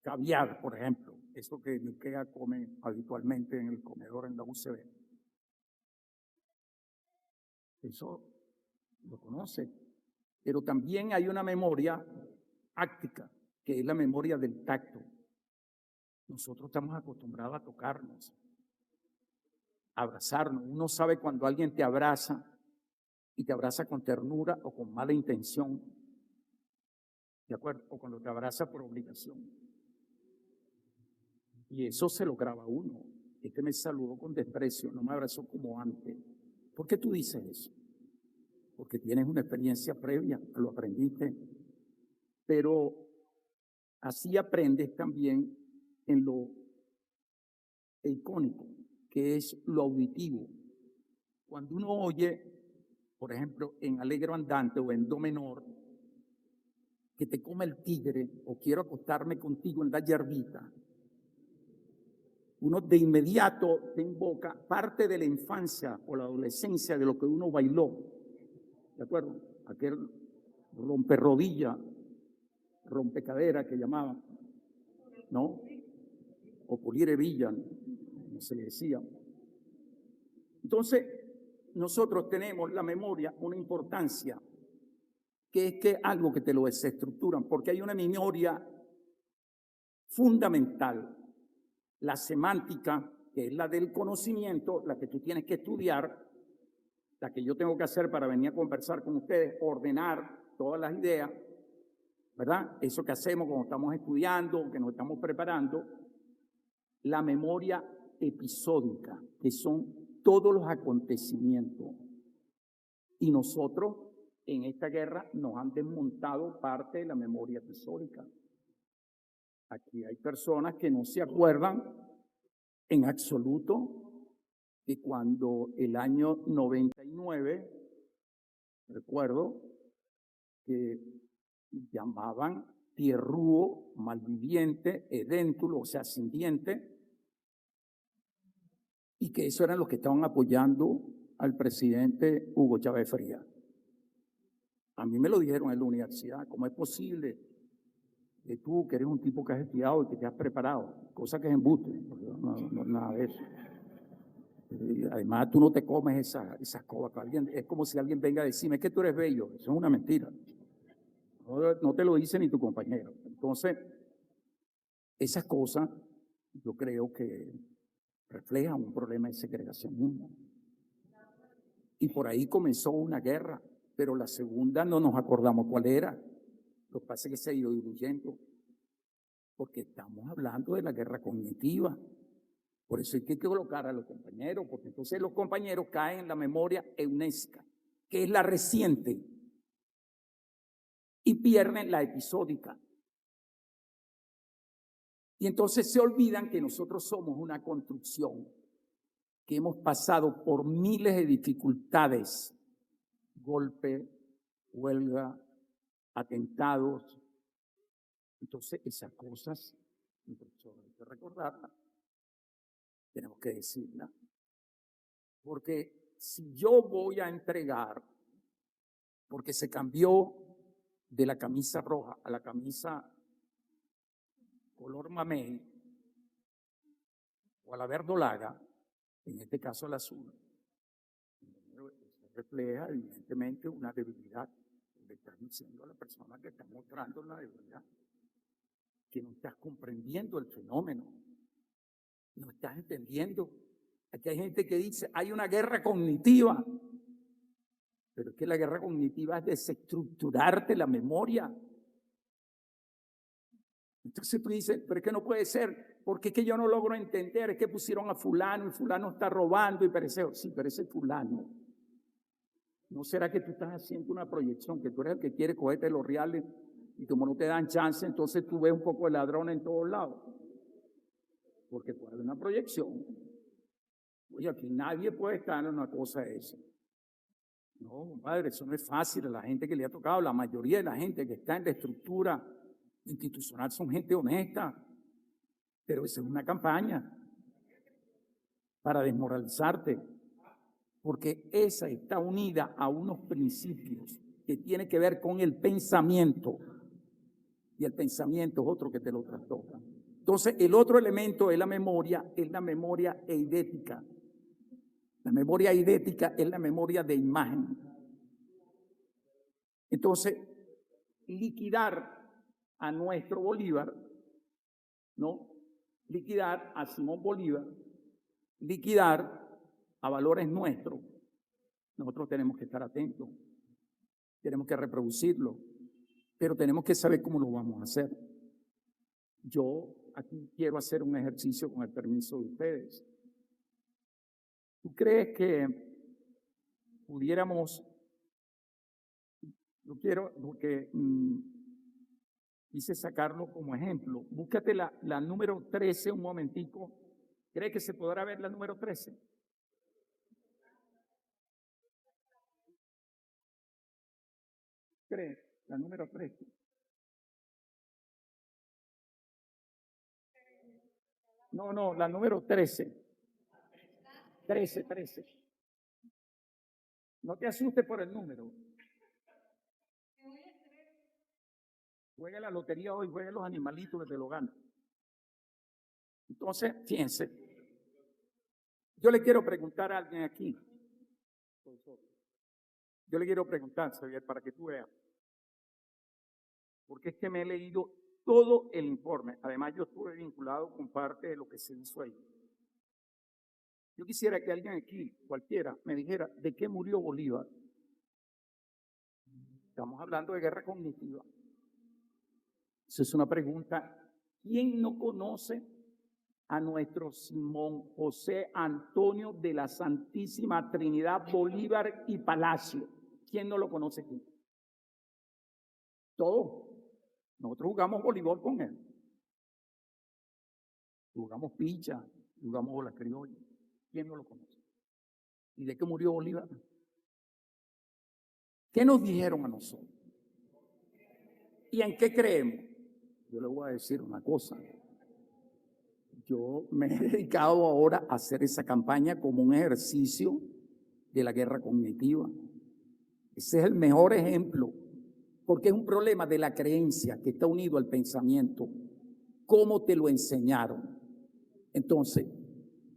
caviar, por ejemplo, eso que Miquea come habitualmente en el comedor en la UCB. Eso lo conoce. Pero también hay una memoria áctica, que es la memoria del tacto. Nosotros estamos acostumbrados a tocarnos, a abrazarnos. Uno sabe cuando alguien te abraza y te abraza con ternura o con mala intención, ¿de acuerdo? O cuando te abraza por obligación. Y eso se lo graba uno. Este me saludó con desprecio, no me abrazó como antes. ¿Por qué tú dices eso? porque tienes una experiencia previa, lo aprendiste, pero así aprendes también en lo icónico, que es lo auditivo. Cuando uno oye, por ejemplo, en Alegro Andante o en Do menor, que te come el tigre o quiero acostarme contigo en la yerbita, uno de inmediato te invoca parte de la infancia o la adolescencia de lo que uno bailó, ¿de acuerdo? Aquel romperrodilla, rompecadera que llamaban, ¿no? O pulir hebilla, no se le decía. Entonces, nosotros tenemos la memoria una importancia, que es que algo que te lo desestructuran, porque hay una memoria fundamental, la semántica, que es la del conocimiento, la que tú tienes que estudiar, la que yo tengo que hacer para venir a conversar con ustedes, ordenar todas las ideas, ¿verdad? Eso que hacemos cuando estamos estudiando, que nos estamos preparando. La memoria episódica, que son todos los acontecimientos. Y nosotros en esta guerra nos han desmontado parte de la memoria episódica. Aquí hay personas que no se acuerdan en absoluto que cuando el año 99, recuerdo que llamaban tierrúo, malviviente, edéntulo, o sea, sin diente, y que eso eran los que estaban apoyando al presidente Hugo Chávez Frías. A mí me lo dijeron en la universidad, ¿cómo es posible que tú, que eres un tipo que has estudiado y que te has preparado? Cosa que es embuste, no nada de eso. Además, tú no te comes esas cosas. Es como si alguien venga a decirme que tú eres bello. Eso es una mentira. No te lo dice ni tu compañero. Entonces, esas cosas yo creo que reflejan un problema de segregacionismo. Y por ahí comenzó una guerra, pero la segunda no nos acordamos cuál era. Lo que pasa es que se ha ido diluyendo, porque estamos hablando de la guerra cognitiva. Por eso hay que colocar a los compañeros, porque entonces los compañeros caen en la memoria eunésica, que es la reciente, y pierden la episódica. Y entonces se olvidan que nosotros somos una construcción, que hemos pasado por miles de dificultades, golpe, huelga, atentados. Entonces esas cosas, hay que recordarlas, tenemos que decirlas. Porque si yo voy a entregar, porque se cambió de la camisa roja a la camisa color mamey, o a la verdolaga, en este caso el azul, refleja evidentemente una debilidad. Le estás diciendo a la persona que está mostrando la debilidad que no estás comprendiendo el fenómeno, no estás entendiendo. Aquí hay gente que dice, hay una guerra cognitiva, pero es que la guerra cognitiva es desestructurarte la memoria. Entonces tú dices, pero es que no puede ser, porque es que yo no logro entender, es que pusieron a fulano y fulano está robando y pereceo. Sí, pero ese fulano. ¿No será que tú estás haciendo una proyección, que tú eres el que quiere cogerte los reales y como no te dan chance, entonces tú ves un poco de ladrón en todos lados? Porque tú haces una proyección. Oye, aquí nadie puede estar en una cosa de esa. No, compadre, eso no es fácil. A la gente que le ha tocado, la mayoría de la gente que está en la estructura institucional son gente honesta, pero esa es una campaña para desmoralizarte, porque esa está unida a unos principios que tienen que ver con el pensamiento, y el pensamiento es otro que te lo trastoca. Entonces, el otro elemento de la memoria es la memoria eidética. La memoria eidética es la memoria de imagen. Entonces, liquidar a nuestro Bolívar, ¿no? Liquidar a Simón Bolívar, liquidar a valores nuestros. Nosotros tenemos que estar atentos, tenemos que reproducirlo, pero tenemos que saber cómo lo vamos a hacer. Yo aquí quiero hacer un ejercicio con el permiso de ustedes. ¿Tú crees que pudiéramos Yo quiero, porque quise sacarlo como ejemplo. Búscate la número 13 un momentico. ¿Cree que se podrá ver la número 13? ¿Cree? La número 13. No, la número 13. 13. No te asustes por el número. Juega la lotería hoy, juega los animalitos que te lo ganan. Entonces, fíjense, yo le quiero preguntar a alguien aquí. Yo le quiero preguntar, Xavier, para que tú veas. Porque es que me he leído todo el informe. Además, yo estuve vinculado con parte de lo que se hizo ahí. Yo quisiera que alguien aquí, cualquiera, me dijera, ¿de qué murió Bolívar? Estamos hablando de guerra cognitiva. Esa es una pregunta. ¿Quién no conoce a nuestro Simón José Antonio de la Santísima Trinidad Bolívar y Palacio? ¿Quién no lo conoce aquí? Todos. Nosotros jugamos voleibol con él. Jugamos picha, jugamos bola criolla. ¿Quién no lo conoce? ¿Y de qué murió Bolívar? ¿Qué nos dijeron a nosotros? ¿Y en qué creemos? Yo le voy a decir una cosa. Yo me he dedicado ahora a hacer esa campaña como un ejercicio de la guerra cognitiva. Ese es el mejor ejemplo, porque es un problema de la creencia que está unido al pensamiento. ¿Cómo te lo enseñaron? Entonces,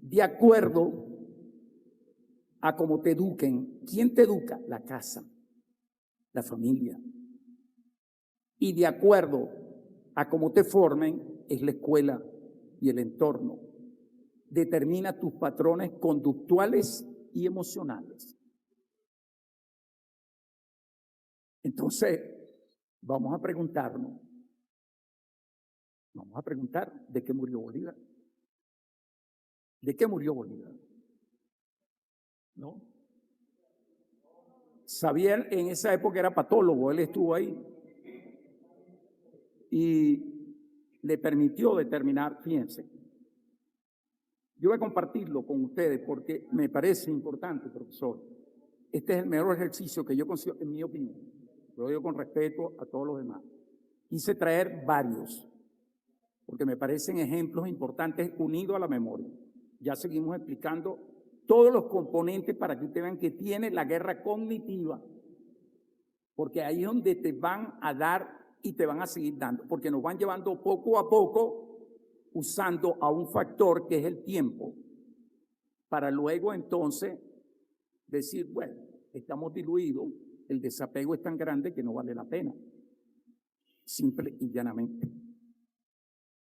de acuerdo a cómo te eduquen, ¿quién te educa? La casa, la familia. Y de acuerdo a cómo te formen, es la escuela y el entorno. Determina tus patrones conductuales y emocionales. Entonces, vamos a preguntar, ¿de qué murió Bolívar? ¿De qué murió Bolívar? ¿No? Xavier en esa época era patólogo, él estuvo ahí y le permitió determinar, fíjense, yo voy a compartirlo con ustedes porque me parece importante, profesor. Este es el mejor ejercicio que yo consigo, en mi opinión. Lo digo con respeto a todos los demás. Quise traer varios, porque me parecen ejemplos importantes unidos a la memoria. Ya seguimos explicando todos los componentes para que ustedes vean que tiene la guerra cognitiva, porque ahí es donde te van a dar y te van a seguir dando, porque nos van llevando poco a poco usando a un factor que es el tiempo, para luego entonces decir, bueno, estamos diluidos, el desapego es tan grande que no vale la pena, simple y llanamente.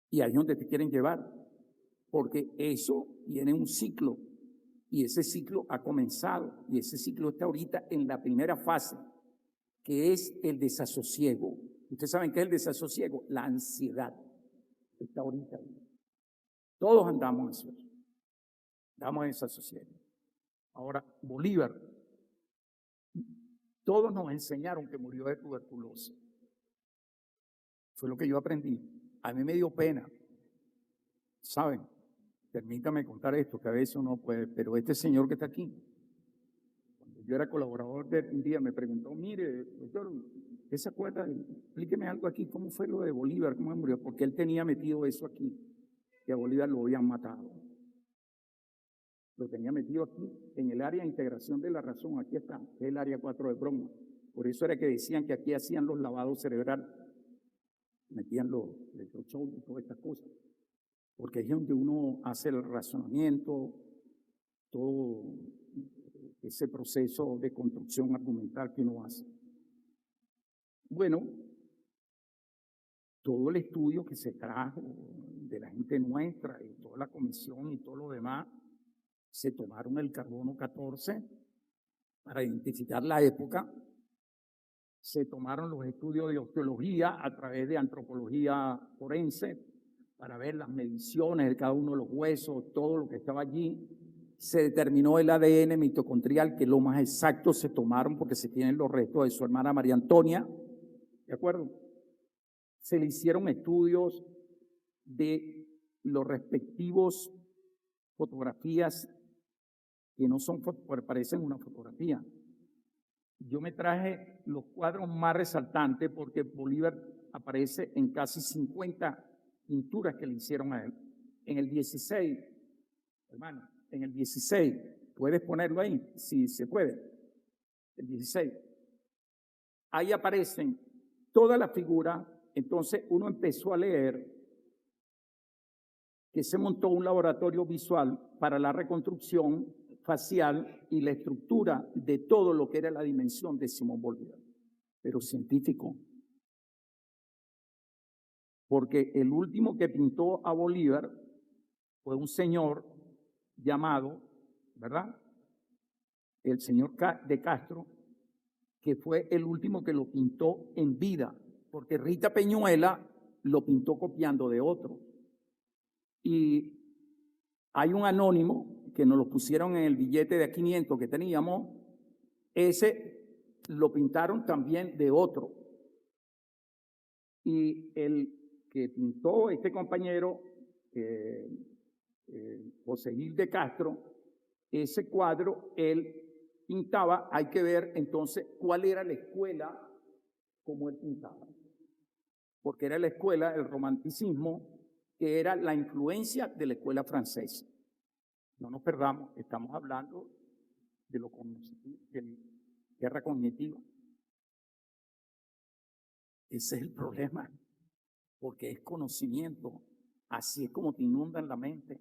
Y ahí es donde te quieren llevar, porque eso tiene un ciclo, y ese ciclo ha comenzado, y ese ciclo está ahorita en la primera fase, que es el desasosiego. ¿Ustedes saben qué es el desasosiego? La ansiedad. Está ahorita ahí. Todos andamos ansiosos. Andamos en desasosiego. Ahora, Bolívar, todos nos enseñaron que murió de tuberculosis. Fue lo que yo aprendí. A mí me dio pena. ¿Saben? Permítame contar esto, que a veces uno puede, pero este señor que está aquí, cuando yo era colaborador de un día, me preguntó, mire, doctor, ¿qué se acuerda? Explíqueme algo aquí, ¿cómo fue lo de Bolívar? ¿Cómo murió? Porque él tenía metido eso aquí, que a Bolívar lo habían matado. Lo tenía metido aquí, en el área de integración de la razón, aquí está, que es el área 4 de Broma. Por eso era que decían que aquí hacían los lavados cerebrales, metían los electrochoques y todas estas cosas. Porque ahí es donde uno hace el razonamiento, todo ese proceso de construcción argumental que uno hace. Bueno, todo el estudio que se trajo de la gente nuestra y toda la comisión y todo lo demás, se tomaron el carbono 14 para identificar la época, se tomaron los estudios de osteología a través de antropología forense, para ver las mediciones de cada uno de los huesos, todo lo que estaba allí, se determinó el ADN mitocondrial, que lo más exacto se tomaron porque se tienen los restos de su hermana María Antonia, ¿de acuerdo? Se le hicieron estudios de los respectivos fotografías que no son, parecen una fotografía. Yo me traje los cuadros más resaltantes porque Bolívar aparece en casi 50 pinturas que le hicieron a él. En el 16, hermano, en el 16, puedes ponerlo ahí, si se puede, el 16. Ahí aparecen todas las figuras. Entonces uno empezó a leer que se montó un laboratorio visual para la reconstrucción facial y la estructura de todo lo que era la dimensión de Simón Bolívar, pero científico. Porque el último que pintó a Bolívar fue un señor llamado, ¿verdad? El señor de Castro, que fue el último que lo pintó en vida, porque Rita Peñuela lo pintó copiando de otro. Y hay un anónimo que nos lo pusieron en el billete de 500 que teníamos, ese lo pintaron también de otro. Y el que pintó este compañero, José Gil de Castro, ese cuadro, él pintaba, hay que ver entonces cuál era la escuela como él pintaba. Porque era la escuela, el romanticismo, que era la influencia de la escuela francesa. No nos perdamos, estamos hablando de lo cognitivo, de la guerra cognitiva. Ese es el problema, porque es conocimiento, así es como te inundan la mente.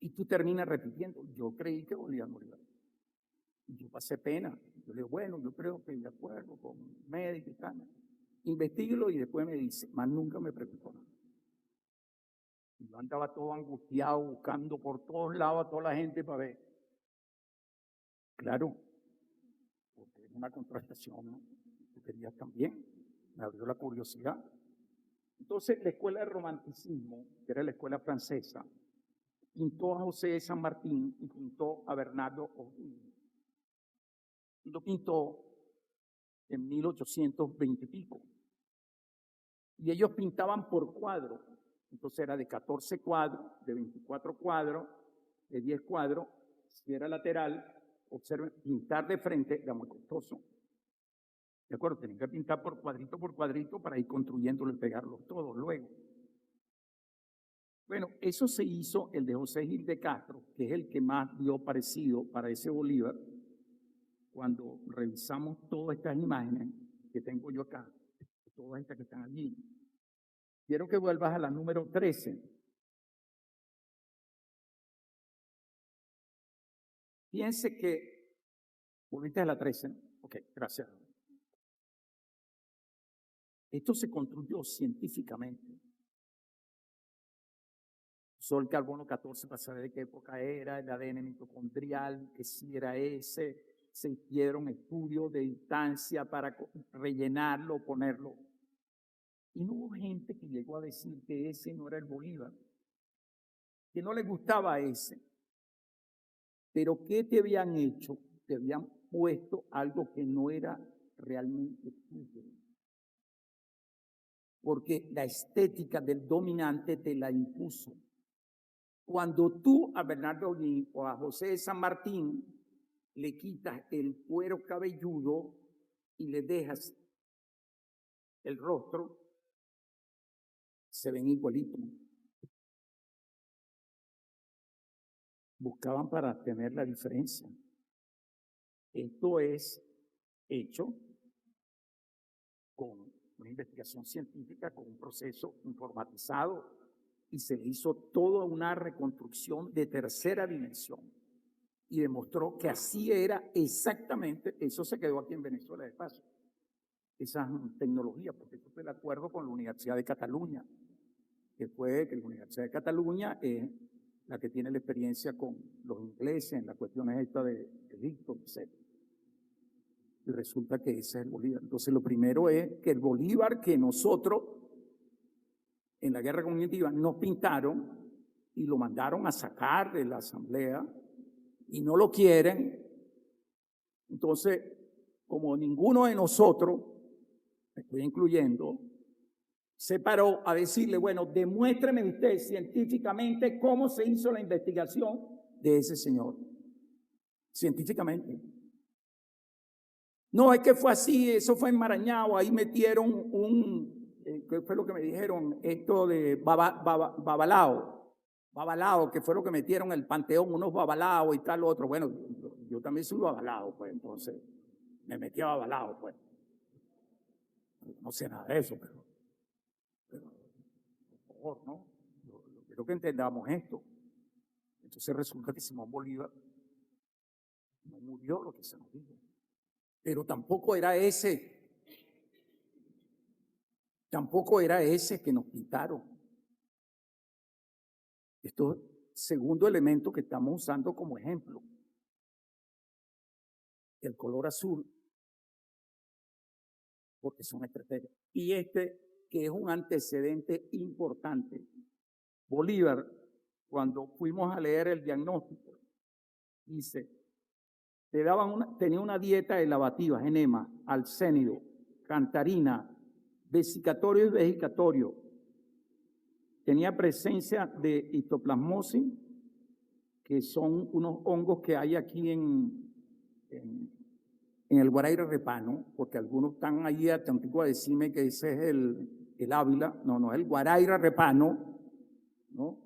Y tú terminas repitiendo, yo creí que Bolívar murió. Y yo pasé pena. Yo le digo, bueno, yo creo que de acuerdo con médico y tal. Investíguelo y después me dice, más nunca me preguntó nada. Y yo andaba todo angustiado, buscando por todos lados a toda la gente para ver. Claro, porque es una contrastación, ¿no? Yo quería también, me abrió la curiosidad. Entonces, la escuela de romanticismo, que era la escuela francesa, pintó a José de San Martín y pintó a Bernardo O'Higgins. Y lo pintó en 1820 y pico. Y ellos pintaban por cuadro. Entonces era de 14 cuadros, de 24 cuadros, de 10 cuadros. Si era lateral, observen, pintar de frente era muy costoso. ¿De acuerdo? Tenían que pintar por cuadrito para ir construyéndolo y pegarlos todos luego. Bueno, eso se hizo el de José Gil de Castro, que es el que más dio parecido para ese Bolívar. Cuando revisamos todas estas imágenes que tengo yo acá, todas estas que están allí, quiero que vuelvas a la número 13. Piense que, volviste a la 13, ¿no? Ok, gracias. Esto se construyó científicamente. Sol carbono 14 para saber de qué época era, el ADN mitocondrial, que si era ese. Se hicieron estudios de distancia para rellenarlo, ponerlo. Y no hubo gente que llegó a decir que ese no era el Bolívar, que no le gustaba ese. Pero ¿qué te habían hecho? Te habían puesto algo que no era realmente tuyo. Porque la estética del dominante te la impuso. Cuando tú a Bernardo O'Higgins o a José de San Martín le quitas el cuero cabelludo y le dejas el rostro, se ven igualitos. Buscaban para tener la diferencia. Esto es hecho con una investigación científica, con un proceso informatizado, y se le hizo toda una reconstrucción de tercera dimensión. Y demostró que así era exactamente, eso se quedó aquí en Venezuela de paso, esa tecnología, porque esto fue de acuerdo con la Universidad de Cataluña, que la Universidad de Cataluña es la que tiene la experiencia con los ingleses en las cuestiones estas de Egipto, etc. Y resulta que ese es el Bolívar. Entonces lo primero es que el Bolívar que nosotros en la guerra cognitiva nos pintaron y lo mandaron a sacar de la asamblea, y no lo quieren, entonces, como ninguno de nosotros, me estoy incluyendo, se paró a decirle, bueno, demuéstreme usted científicamente cómo se hizo la investigación de ese señor. Científicamente. No, es que fue así, eso fue enmarañado, ahí metieron ¿qué fue lo que me dijeron? Esto de babalao, que fue lo que metieron en el panteón, unos babalaos y tal, otro. Bueno, yo también soy babalao, pues, entonces me metí a babalao, pues. No sé nada de eso, pero por favor, ¿no? Yo quiero que entendamos esto. Entonces resulta que Simón Bolívar no murió, lo que se nos dijo. Pero tampoco era ese que nos pintaron. Esto es el segundo elemento que estamos usando como ejemplo. El color azul, porque son estrategias. Y que es un antecedente importante. Bolívar, cuando fuimos a leer el diagnóstico, dice, tenía una dieta elevativa, enema, alcénido, cantarina, vesicatorio y vejicatorio. Tenía presencia de histoplasmosis, que son unos hongos que hay aquí en el Guaraíra repano, porque algunos están ahí atentados a decirme que ese es el Ávila. No, es el Guaraíra repano, ¿no?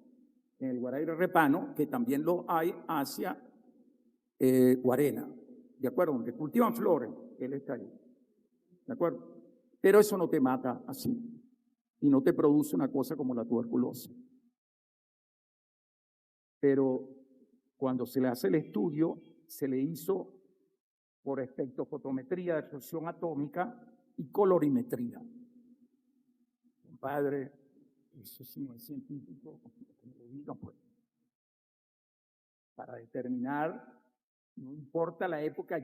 En el Guaraíra repano, que también lo hay hacia Guarena, ¿de acuerdo? Donde cultivan flores, él está ahí, ¿de acuerdo? Pero eso no te mata así y no te produce una cosa como la tuberculosis. Pero cuando se le hace el estudio, se le hizo por espectrofotometría de absorción atómica y colorimetría. Compadre, eso sí no es científico, que me lo digan, pues. Para determinar, no importa la época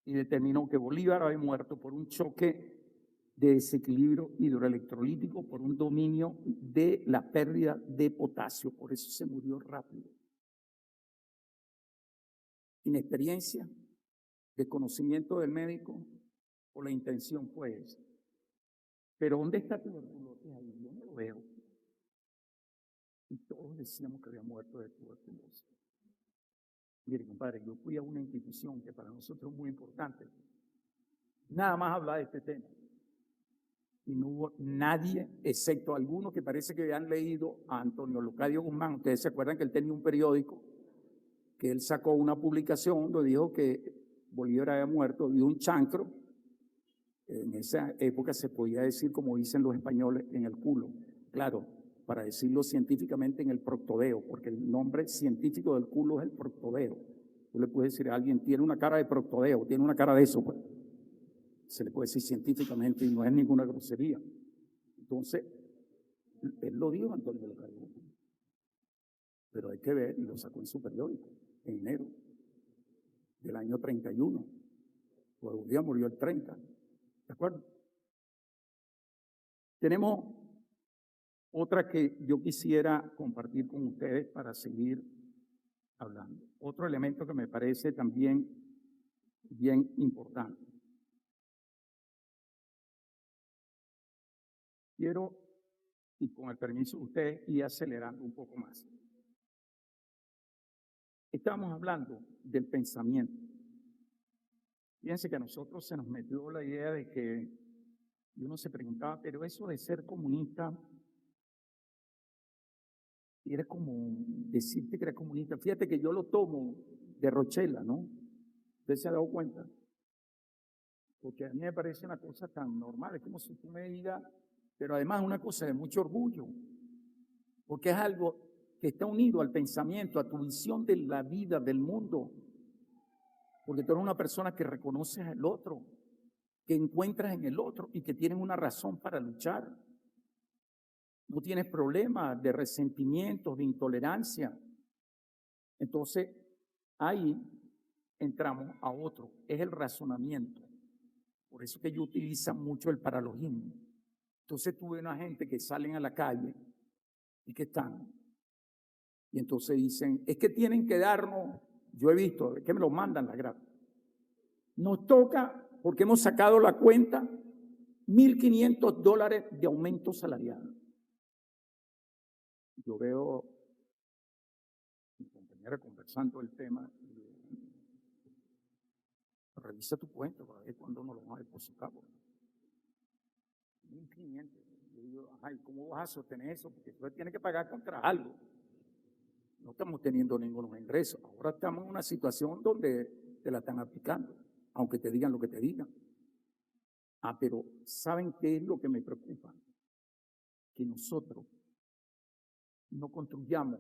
y determinó que Bolívar había muerto por un choque de desequilibrio hidroelectrolítico, por un dominio de la pérdida de potasio. Por eso se murió rápido. Inexperiencia, desconocimiento del médico o la intención fue esa. Pero ¿dónde está tuberculosis ahí? Yo no lo veo. Y todos decíamos que había muerto de tuberculosis. Mire, compadre, yo fui a una institución que para nosotros es muy importante. Nada más hablar de este tema. Y no hubo nadie, excepto algunos que parece que habían leído a Antonio Locadio Guzmán. Ustedes se acuerdan que él tenía un periódico, que él sacó una publicación donde dijo que Bolívar había muerto de un chancro. En esa época se podía decir, como dicen los españoles, en el culo. Claro, para decirlo científicamente, en el proctodeo, porque el nombre científico del culo es el proctodeo. Tú le puedes decir a alguien, tiene una cara de proctodeo, tiene una cara de eso, pues. Se le puede decir científicamente y no es ninguna grosería. Entonces, él lo dijo, Antonio Locadio. Pero hay que ver, y lo sacó en su periódico, en enero del año 31. Pues un día murió el 30. ¿De acuerdo? Tenemos otra que yo quisiera compartir con ustedes para seguir hablando. Otro elemento que me parece también bien importante. Quiero, y con el permiso de ustedes, ir acelerando un poco más. Estamos hablando del pensamiento. Fíjense que a nosotros se nos metió la idea de que uno se preguntaba, pero eso de ser comunista era como decirte que era comunista. Fíjate que yo lo tomo de Rochela, ¿no? ¿Usted se ha dado cuenta? Porque a mí me parece una cosa tan normal, es como si tú me digas, pero además una cosa de mucho orgullo, porque es algo que está unido al pensamiento, a tu visión de la vida, del mundo, porque tú eres una persona que reconoces al otro, que encuentras en el otro y que tienes una razón para luchar. No tienes problemas de resentimientos, de intolerancia. Entonces, ahí entramos a otro, es el razonamiento. Por eso que ellos utilizan mucho el paralogismo. Entonces tú ves una gente que salen a la calle y que están Y entonces dicen, es que tienen que darnos, yo he visto, es que me lo mandan la grata. Nos toca, porque hemos sacado la cuenta, $1,500 de aumento salarial. Yo veo a mi compañera conversando el tema. Revisa tu cuenta para ver cuándo nos lo vamos a depositar. 1,500. Yo digo, ay, ¿cómo vas a sostener eso? Porque tú tienes que pagar contra algo. No estamos teniendo ningunos ingresos. Ahora estamos en una situación donde te la están aplicando, aunque te digan lo que te digan. Pero ¿saben qué es lo que me preocupa? Que nosotros no construyamos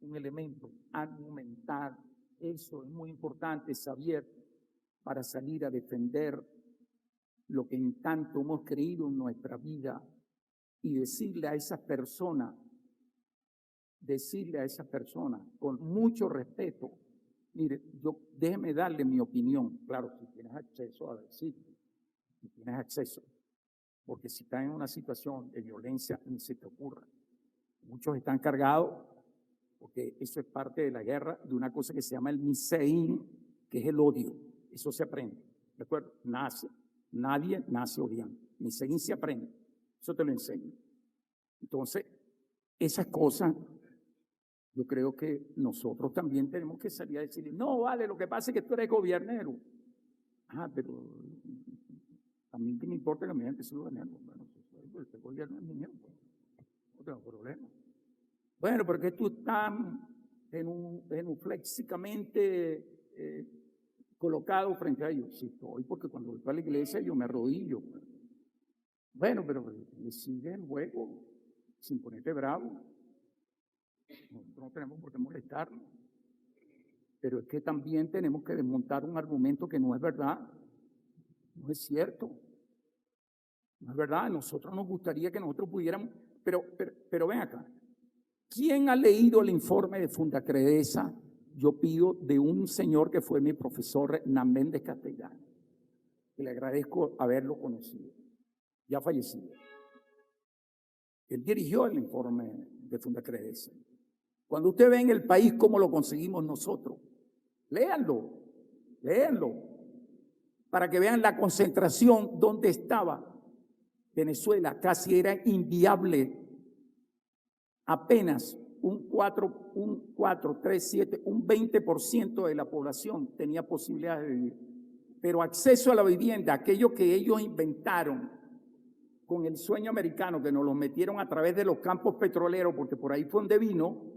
un elemento argumental. Eso es muy importante saber para salir a defender lo que en tanto hemos creído en nuestra vida y decirle a esas personas con mucho respeto, mire, déjeme darle mi opinión. Claro, si tienes acceso a decirlo, si tienes acceso, porque si estás en una situación de violencia, ni se te ocurra. Muchos están cargados, porque eso es parte de la guerra, de una cosa que se llama el Niseín, que es el odio. Eso se aprende, ¿de acuerdo? Nadie nace odiando. Niseín se aprende, eso te lo enseño. Entonces, esas cosas, yo creo que nosotros también tenemos que salir a decirle, no, vale, lo que pasa es que tú eres gobernero. Pero a mí que me importa que me digan que soy gobernero. Bueno, pues el gobierno es mío, pues. No tengo problema. Bueno, porque tú estás genuflexicamente colocado frente a ellos. Sí estoy, porque cuando voy para la iglesia yo me arrodillo. Bueno, pero le sigue el juego sin ponerte bravo. Nosotros no tenemos por qué molestarnos. Pero es que también tenemos que desmontar un argumento que no es verdad. No es cierto. No es verdad. A nosotros nos gustaría que nosotros pudiéramos. Pero ven acá. ¿Quién ha leído el informe de Fundacredesa? Yo pido de un señor que fue mi profesor, Hernán Méndez Castellano, que le agradezco haberlo conocido, ya fallecido. Él dirigió el informe de Fundacredesa. Cuando usted ve en el país cómo lo conseguimos nosotros, léanlo, para que vean la concentración donde estaba Venezuela. Casi era inviable. Apenas un 20% de la población tenía posibilidades de vivir. Pero acceso a la vivienda, aquello que ellos inventaron con el sueño americano, que nos lo metieron a través de los campos petroleros, porque por ahí fue donde vino,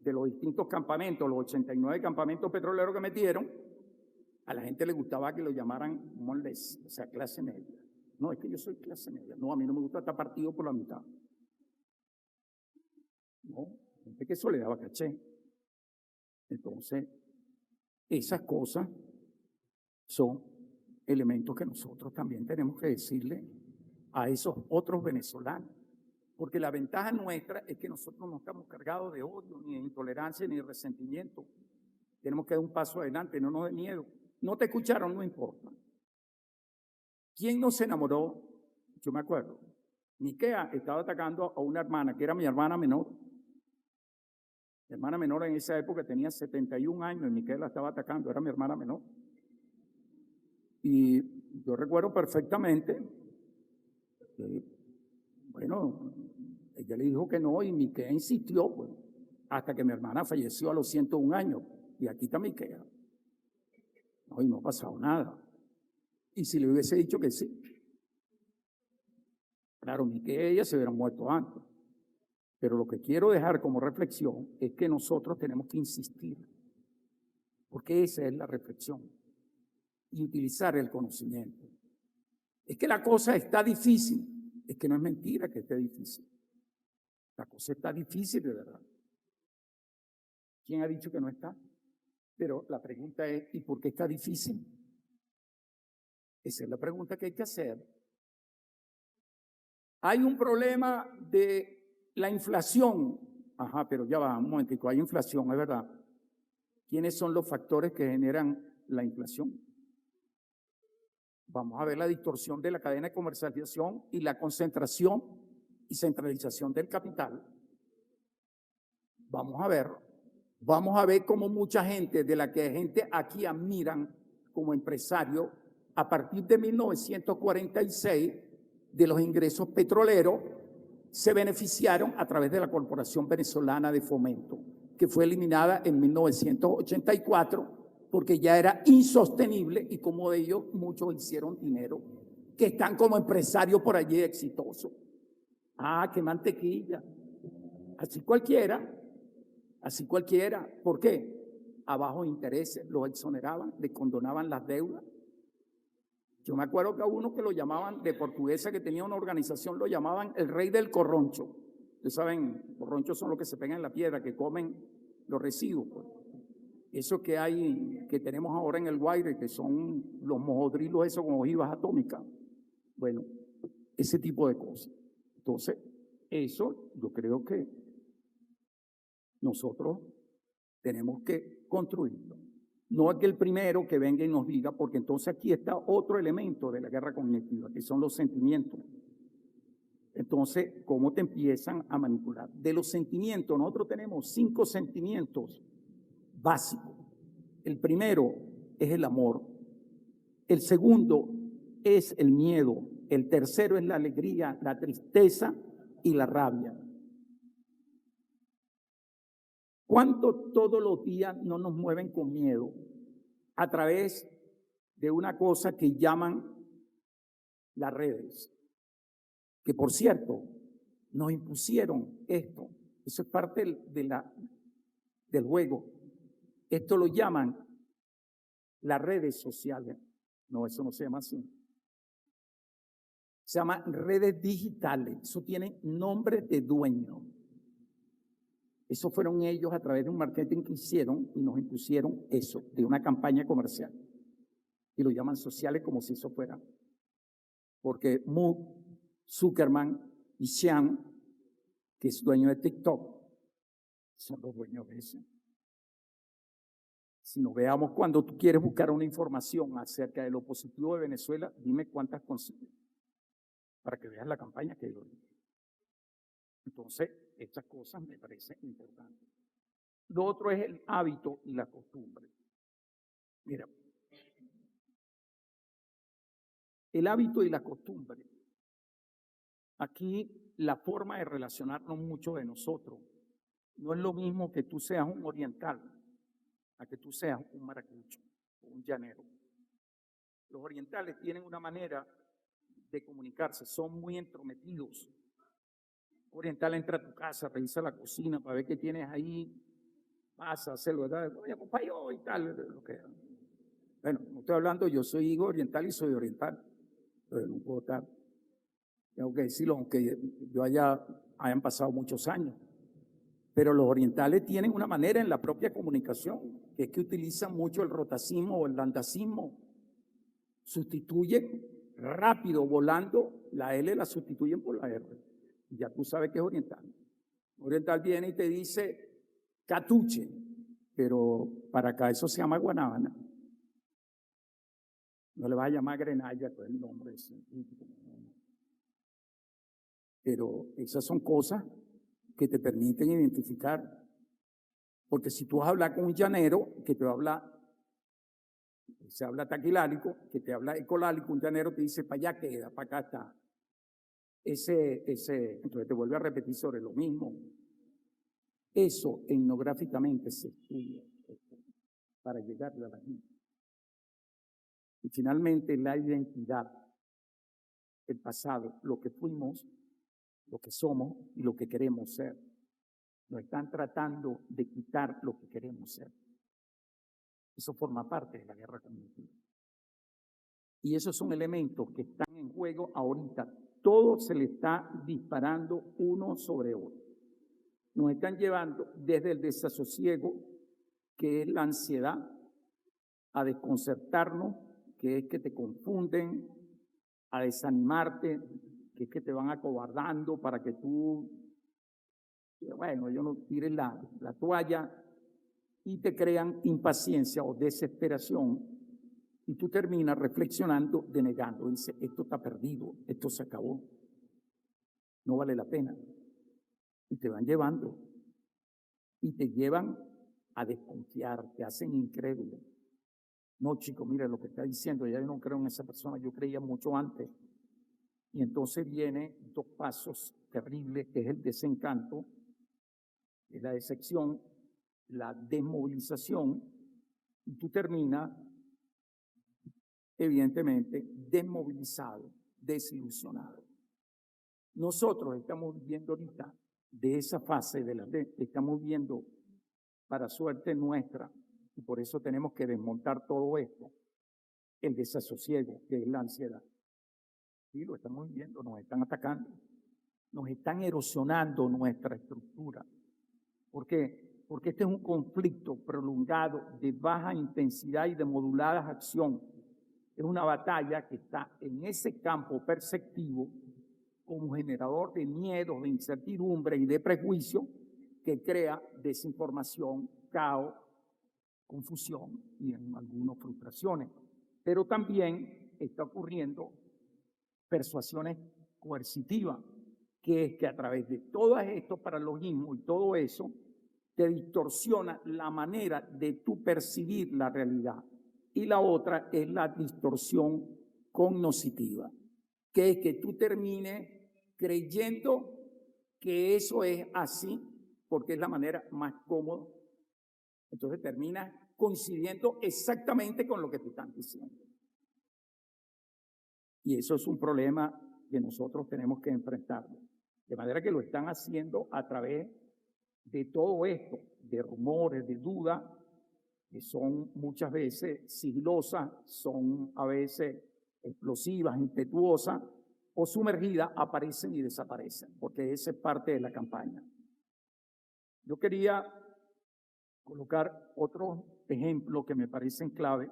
de los distintos campamentos, los 89 campamentos petroleros que metieron, a la gente le gustaba que lo llamaran monles, o sea, clase media. No, es que yo soy clase media. No, a mí no me gusta estar partido por la mitad. No, gente que eso le daba caché. Entonces, esas cosas son elementos que nosotros también tenemos que decirle a esos otros venezolanos. Porque la ventaja nuestra es que nosotros no estamos cargados de odio, ni de intolerancia, ni de resentimiento. Tenemos que dar un paso adelante, no nos dé miedo. No te escucharon, no importa. ¿Quién no se enamoró? Yo me acuerdo. Miquea estaba atacando a una hermana, que era mi hermana menor. Mi hermana menor en esa época tenía 71 años y Miquea la estaba atacando, era mi hermana menor. Y yo recuerdo perfectamente que, bueno, ella le dijo que no y Miquea insistió, pues, hasta que mi hermana falleció a los 101 años. Y aquí está Miquea. No, y no ha pasado nada. Y si le hubiese dicho que sí, claro, Miquea ella se hubiera muerto antes. Pero lo que quiero dejar como reflexión es que nosotros tenemos que insistir, porque esa es la reflexión, y utilizar el conocimiento. Es que la cosa está difícil, es que no es mentira que esté difícil. La cosa está difícil de verdad. ¿Quién ha dicho que no está? Pero la pregunta es, ¿y por qué está difícil? Esa es la pregunta que hay que hacer. Hay un problema de la inflación. Pero ya va, un momentico, hay inflación, es verdad. ¿Quiénes son los factores que generan la inflación? Vamos a ver la distorsión de la cadena de comercialización y la concentración y centralización del capital. Vamos a ver cómo mucha gente, de la que gente aquí admiran como empresario, a partir de 1946, de los ingresos petroleros, se beneficiaron a través de la Corporación Venezolana de Fomento, que fue eliminada en 1984 porque ya era insostenible y como de ellos muchos hicieron dinero, que están como empresarios por allí exitosos. Ah, qué mantequilla. Así cualquiera. ¿Por qué? A bajos intereses, los exoneraban, les condonaban las deudas. Yo me acuerdo que a uno que lo llamaban, de portuguesa, que tenía una organización, lo llamaban el rey del corroncho. Ustedes saben, corronchos son los que se pegan en la piedra, que comen los residuos. Pues. Eso que hay, que tenemos ahora en el Guaire, que son los mojodrilos esos con ojivas atómicas. Bueno, ese tipo de cosas. Entonces, eso yo creo que nosotros tenemos que construirlo. No es que el primero que venga y nos diga, porque entonces aquí está otro elemento de la guerra cognitiva, que son los sentimientos. Entonces, ¿cómo te empiezan a manipular? De los sentimientos, nosotros tenemos 5 sentimientos básicos. El primero es el amor. El segundo es el miedo. El tercero es la alegría, la tristeza y la rabia. ¿Cuánto todos los días no nos mueven con miedo a través de una cosa que llaman las redes? Que por cierto, nos impusieron esto. Eso es parte del juego. Esto lo llaman las redes sociales. No, eso no se llama así. Se llama redes digitales. Eso tiene nombre de dueño. Eso fueron ellos a través de un marketing que hicieron y nos impusieron eso, de una campaña comercial. Y lo llaman sociales como si eso fuera. Porque Mark Zuckerman y Xian, que es dueño de TikTok, son los dueños de eso. Si nos veamos cuando tú quieres buscar una información acerca de lo positivo de Venezuela, dime cuántas consigues, para que veas la campaña que yo hice. Entonces, estas cosas me parecen importantes. Lo otro es el hábito y la costumbre. Mira, el hábito y la costumbre. Aquí la forma de relacionarnos mucho de nosotros no es lo mismo que tú seas un oriental a que tú seas un maracucho o un llanero. Los orientales tienen una manera de comunicarse, son muy entrometidos. Oriental entra a tu casa, revisa la cocina para ver qué tienes ahí, pasa, hacerlo, oye, compañero, y tal, lo que. Bueno, no estoy hablando, yo soy hijo oriental y soy oriental, pero no puedo estar. Tengo que decirlo, aunque yo hayan pasado muchos años. Pero los orientales tienen una manera en la propia comunicación, que es que utilizan mucho el rotacismo o el landacismo. Sustituyen rápido, volando, la L la sustituyen por la R. Y ya tú sabes que es oriental. Oriental viene y te dice catuche, pero para acá eso se llama guanábana. No le vas a llamar grenalla, que es el nombre científico. Pero esas son cosas que te permiten identificar. Porque si tú vas a hablar con un llanero que te va a hablar, se habla taquilálico, que te habla ecolálico, un llanero te dice, para allá queda, para acá está. Entonces te vuelve a repetir sobre lo mismo. Eso etnográficamente se estudia para llegarle a la gente. Y finalmente la identidad, el pasado, lo que fuimos, lo que somos y lo que queremos ser. Nos están tratando de quitar lo que queremos ser. Eso forma parte de la guerra cognitiva. Y esos son elementos que están en juego ahorita. Todo se le está disparando uno sobre otro. Nos están llevando desde el desasosiego, que es la ansiedad, a desconcertarnos, que es que te confunden, a desanimarte, que es que te van acobardando para que tú, bueno, yo no tires la toalla, y te crean impaciencia o desesperación, y tú terminas reflexionando, denegando, dice, esto está perdido, esto se acabó, no vale la pena, y te van llevando. y te llevan a desconfiar, te hacen incrédulo. No, chico, mira lo que está diciendo, ya yo no creo en esa persona, yo creía mucho antes. Y entonces vienen dos pasos terribles, que es el desencanto, es la decepción, la desmovilización, y tú terminas, evidentemente, desmovilizado, desilusionado. Nosotros estamos viviendo ahorita de esa fase de la estamos viendo para suerte nuestra, y por eso tenemos que desmontar todo esto, el desasosiego, que es la ansiedad. Sí, lo estamos viendo, nos están atacando, nos están erosionando nuestra estructura. ¿Por qué? Porque este es un conflicto prolongado de baja intensidad y de modulada acción. Es una batalla que está en ese campo perceptivo como generador de miedo, de incertidumbre y de prejuicio que crea desinformación, caos, confusión y en algunas frustraciones. Pero también está ocurriendo persuasiones coercitivas, que es que a través de todos estos paralogismos y todo eso, te distorsiona la manera de tú percibir la realidad. Y la otra es la distorsión cognitiva, que es que tú termines creyendo que eso es así, porque es la manera más cómoda. Entonces terminas coincidiendo exactamente con lo que te están diciendo. Y eso es un problema que nosotros tenemos que enfrentar. De manera que lo están haciendo a través de todo esto, de rumores, de dudas, que son muchas veces sigilosas, son a veces explosivas, impetuosas, o sumergidas, aparecen y desaparecen, porque esa es parte de la campaña. Yo quería colocar otro ejemplo que me parecen clave.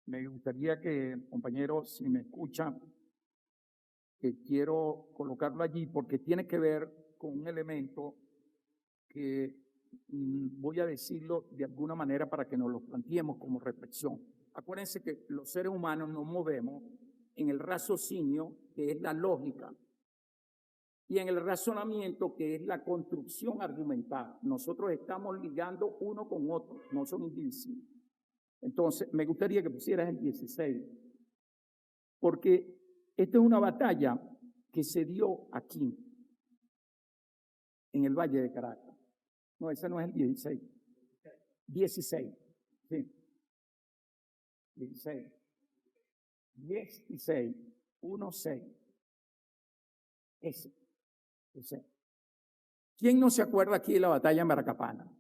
Me gustaría que, compañeros, si me escuchan, que quiero colocarlo allí porque tiene que ver con un elemento que voy a decirlo de alguna manera para que nos lo planteemos como reflexión. Acuérdense que los seres humanos nos movemos en el raciocinio, que es la lógica, y en el razonamiento, que es la construcción argumental. Nosotros estamos ligando uno con otro, no son indivisibles. Entonces, me gustaría que pusieras el 16, porque esta es una batalla que se dio aquí, en el Valle de Caracas. No, ese no es el 16. 16, sí. 16. 16, 1, 6. Ese. ¿Quién no se acuerda aquí de la batalla de Maracapana?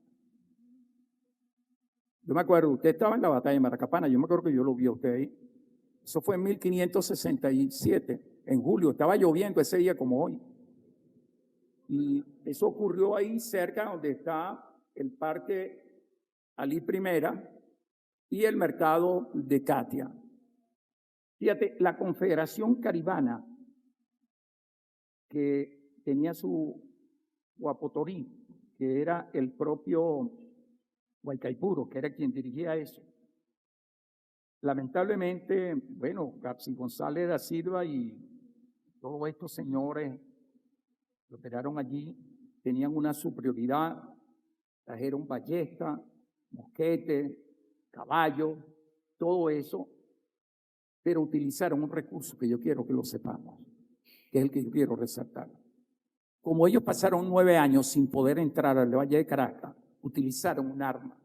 Yo me acuerdo, usted estaba en la batalla de Maracapana, yo me acuerdo que yo lo vi a usted ahí. Eso fue en 1567, en julio, estaba lloviendo ese día como hoy. Y eso ocurrió ahí cerca donde está el Parque Alí Primera y el mercado de Katia. Fíjate, la Confederación Caribana, que tenía su Guapotorí, que era el propio Guaycaipuro, que era quien dirigía eso. Lamentablemente, bueno, García González da Silva y todos estos señores que operaron allí tenían una superioridad, trajeron ballestas, mosquetes, caballos, todo eso, pero utilizaron un recurso que yo quiero que lo sepamos, que es el que yo quiero resaltar. Como ellos pasaron 9 años sin poder entrar al Valle de Caracas, utilizaron un arma.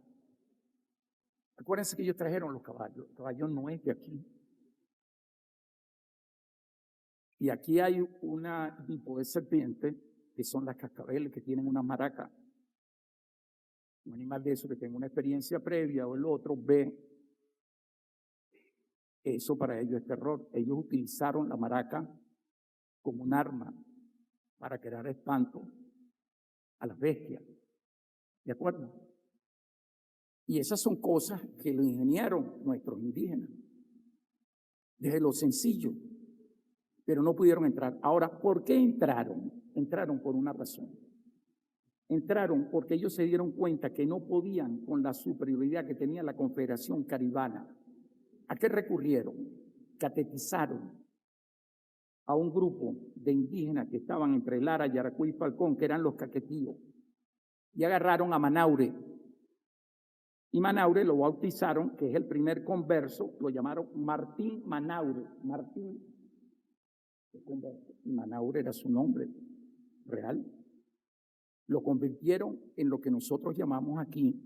Acuérdense que ellos trajeron los caballos. El caballo no es de aquí. Y aquí hay una tipo de serpiente, que son las cascabeles, que tienen una maraca. Un animal de eso que tenga una experiencia previa o el otro ve. Eso para ellos es terror. Ellos utilizaron la maraca como un arma para crear espanto a las bestias. ¿De acuerdo? Y esas son cosas que lo ingeniaron nuestros indígenas. Desde lo sencillo. Pero no pudieron entrar. Ahora, ¿por qué entraron? Entraron por una razón. Entraron porque ellos se dieron cuenta que no podían con la superioridad que tenía la Confederación Caribana. ¿A qué recurrieron? Catetizaron a un grupo de indígenas que estaban entre Lara, Yaracuy y Falcón, que eran los caquetíos. y agarraron a Manaure. Y Manaure lo bautizaron, que es el primer converso, lo llamaron Martín Manaure. Martín Manaure era su nombre real. Lo convirtieron en lo que nosotros llamamos aquí,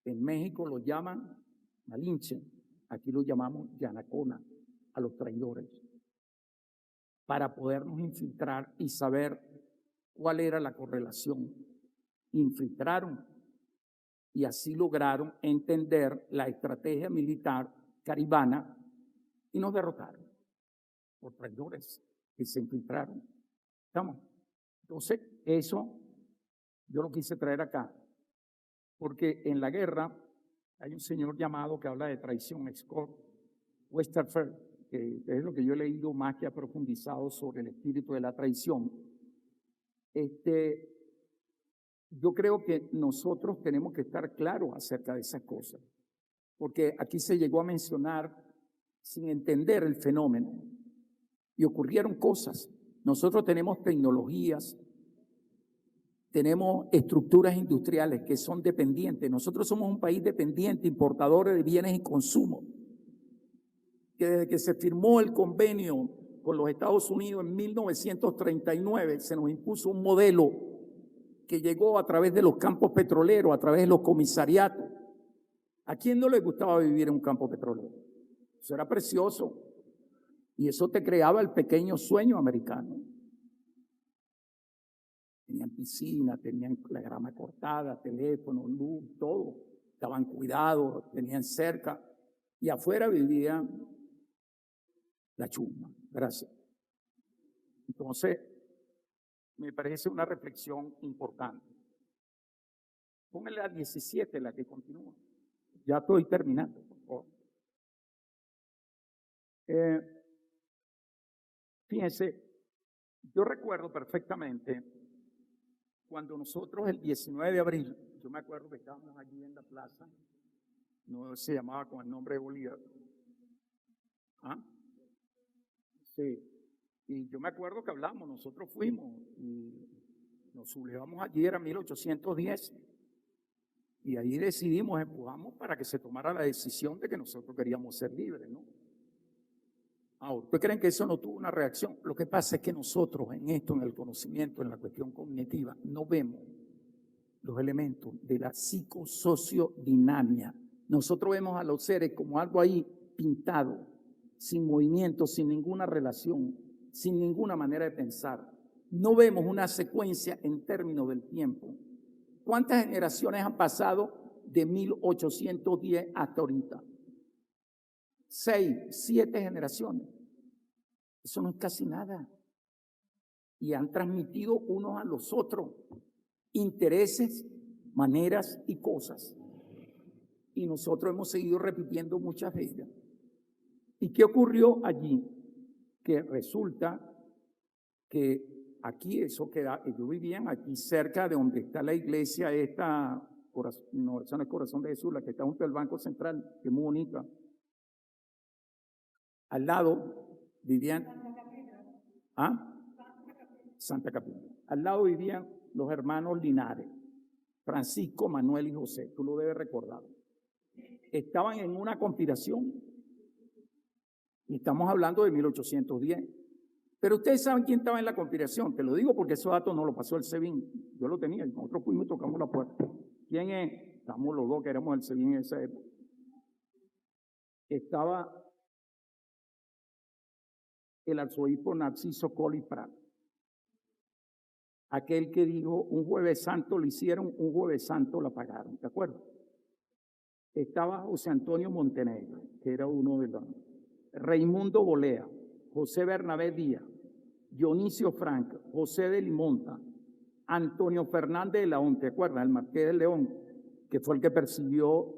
en México lo llaman Malinche, aquí lo llamamos Yanacona, a los traidores, para podernos infiltrar y saber cuál era la correlación. Infiltraron y así lograron entender la estrategia militar caribana y nos derrotaron por traidores que se infiltraron. ¿Estamos? Entonces, eso yo lo quise traer acá, porque en la guerra hay un señor llamado que habla de traición, Scott Westerfeld, que es lo que yo he leído más que ha profundizado sobre el espíritu de la traición. Yo creo que nosotros tenemos que estar claros acerca de esas cosas, porque aquí se llegó a mencionar sin entender el fenómeno y ocurrieron cosas. Nosotros tenemos tecnologías, tenemos estructuras industriales que son dependientes. Nosotros somos un país dependiente, importadores de bienes y consumo, que desde que se firmó el convenio con los Estados Unidos en 1939 se nos impuso un modelo que llegó a través de los campos petroleros, a través de los comisariatos. ¿A quién no le gustaba vivir en un campo petrolero? Eso era precioso y eso te creaba el pequeño sueño americano. Tenían piscina, tenían la grama cortada, teléfono, luz, todo. Estaban cuidados, tenían cerca. Y afuera vivía la chusma. Gracias. Entonces, me parece una reflexión importante. Póngale a 17, la que continúa. Ya estoy terminando, por favor. Fíjense, yo recuerdo perfectamente cuando nosotros el 19 de abril, yo me acuerdo que estábamos allí en la plaza, no se llamaba con el nombre de Bolívar. ¿Ah? Sí. Y yo me acuerdo que hablamos, nosotros fuimos y nos sublevamos allí, era 1810. Y ahí decidimos, empujamos para que se tomara la decisión de que nosotros queríamos ser libres, ¿no? Ahora, ¿ustedes creen que eso no tuvo una reacción? Lo que pasa es que nosotros en esto, en el conocimiento, en la cuestión cognitiva, no vemos los elementos de la psicosociodinamia. Nosotros vemos a los seres como algo ahí pintado, sin movimiento, sin ninguna relación, sin ninguna manera de pensar. No vemos una secuencia en términos del tiempo. ¿Cuántas generaciones han pasado de 1810 hasta ahorita? 6, 7 generaciones. Eso no es casi nada. Y han transmitido unos a los otros intereses, maneras y cosas. Y nosotros hemos seguido repitiendo muchas de ellas. ¿Y qué ocurrió allí? Que resulta que aquí, yo vivía aquí cerca de donde está la iglesia esta, no, esa no es Corazón de Jesús, la que está junto al Banco Central, que es muy bonita. Al lado vivían Santa Capilla. Al lado vivían los hermanos Linares, Francisco, Manuel y José. Tú lo debes recordar. Estaban en una conspiración. Y estamos hablando de 1810. Pero ustedes saben quién estaba en la conspiración. Te lo digo porque esos datos no lo pasó el SEBIN. Yo lo tenía y nosotros fuimos y tocamos la puerta. ¿Quién es? Estamos los dos que éramos el SEBIN en esa época. Estaba el arzobispo Narciso Colli Prat, aquel que dijo un jueves santo lo hicieron, un jueves santo la pagaron, ¿de acuerdo? Estaba José Antonio Montenegro, que era uno de los, Raimundo Bolea, José Bernabé Díaz, Dionisio Franco, José de Limonta, Antonio Fernández de León, ¿te acuerdas? El Marqués de León, que fue el que persiguió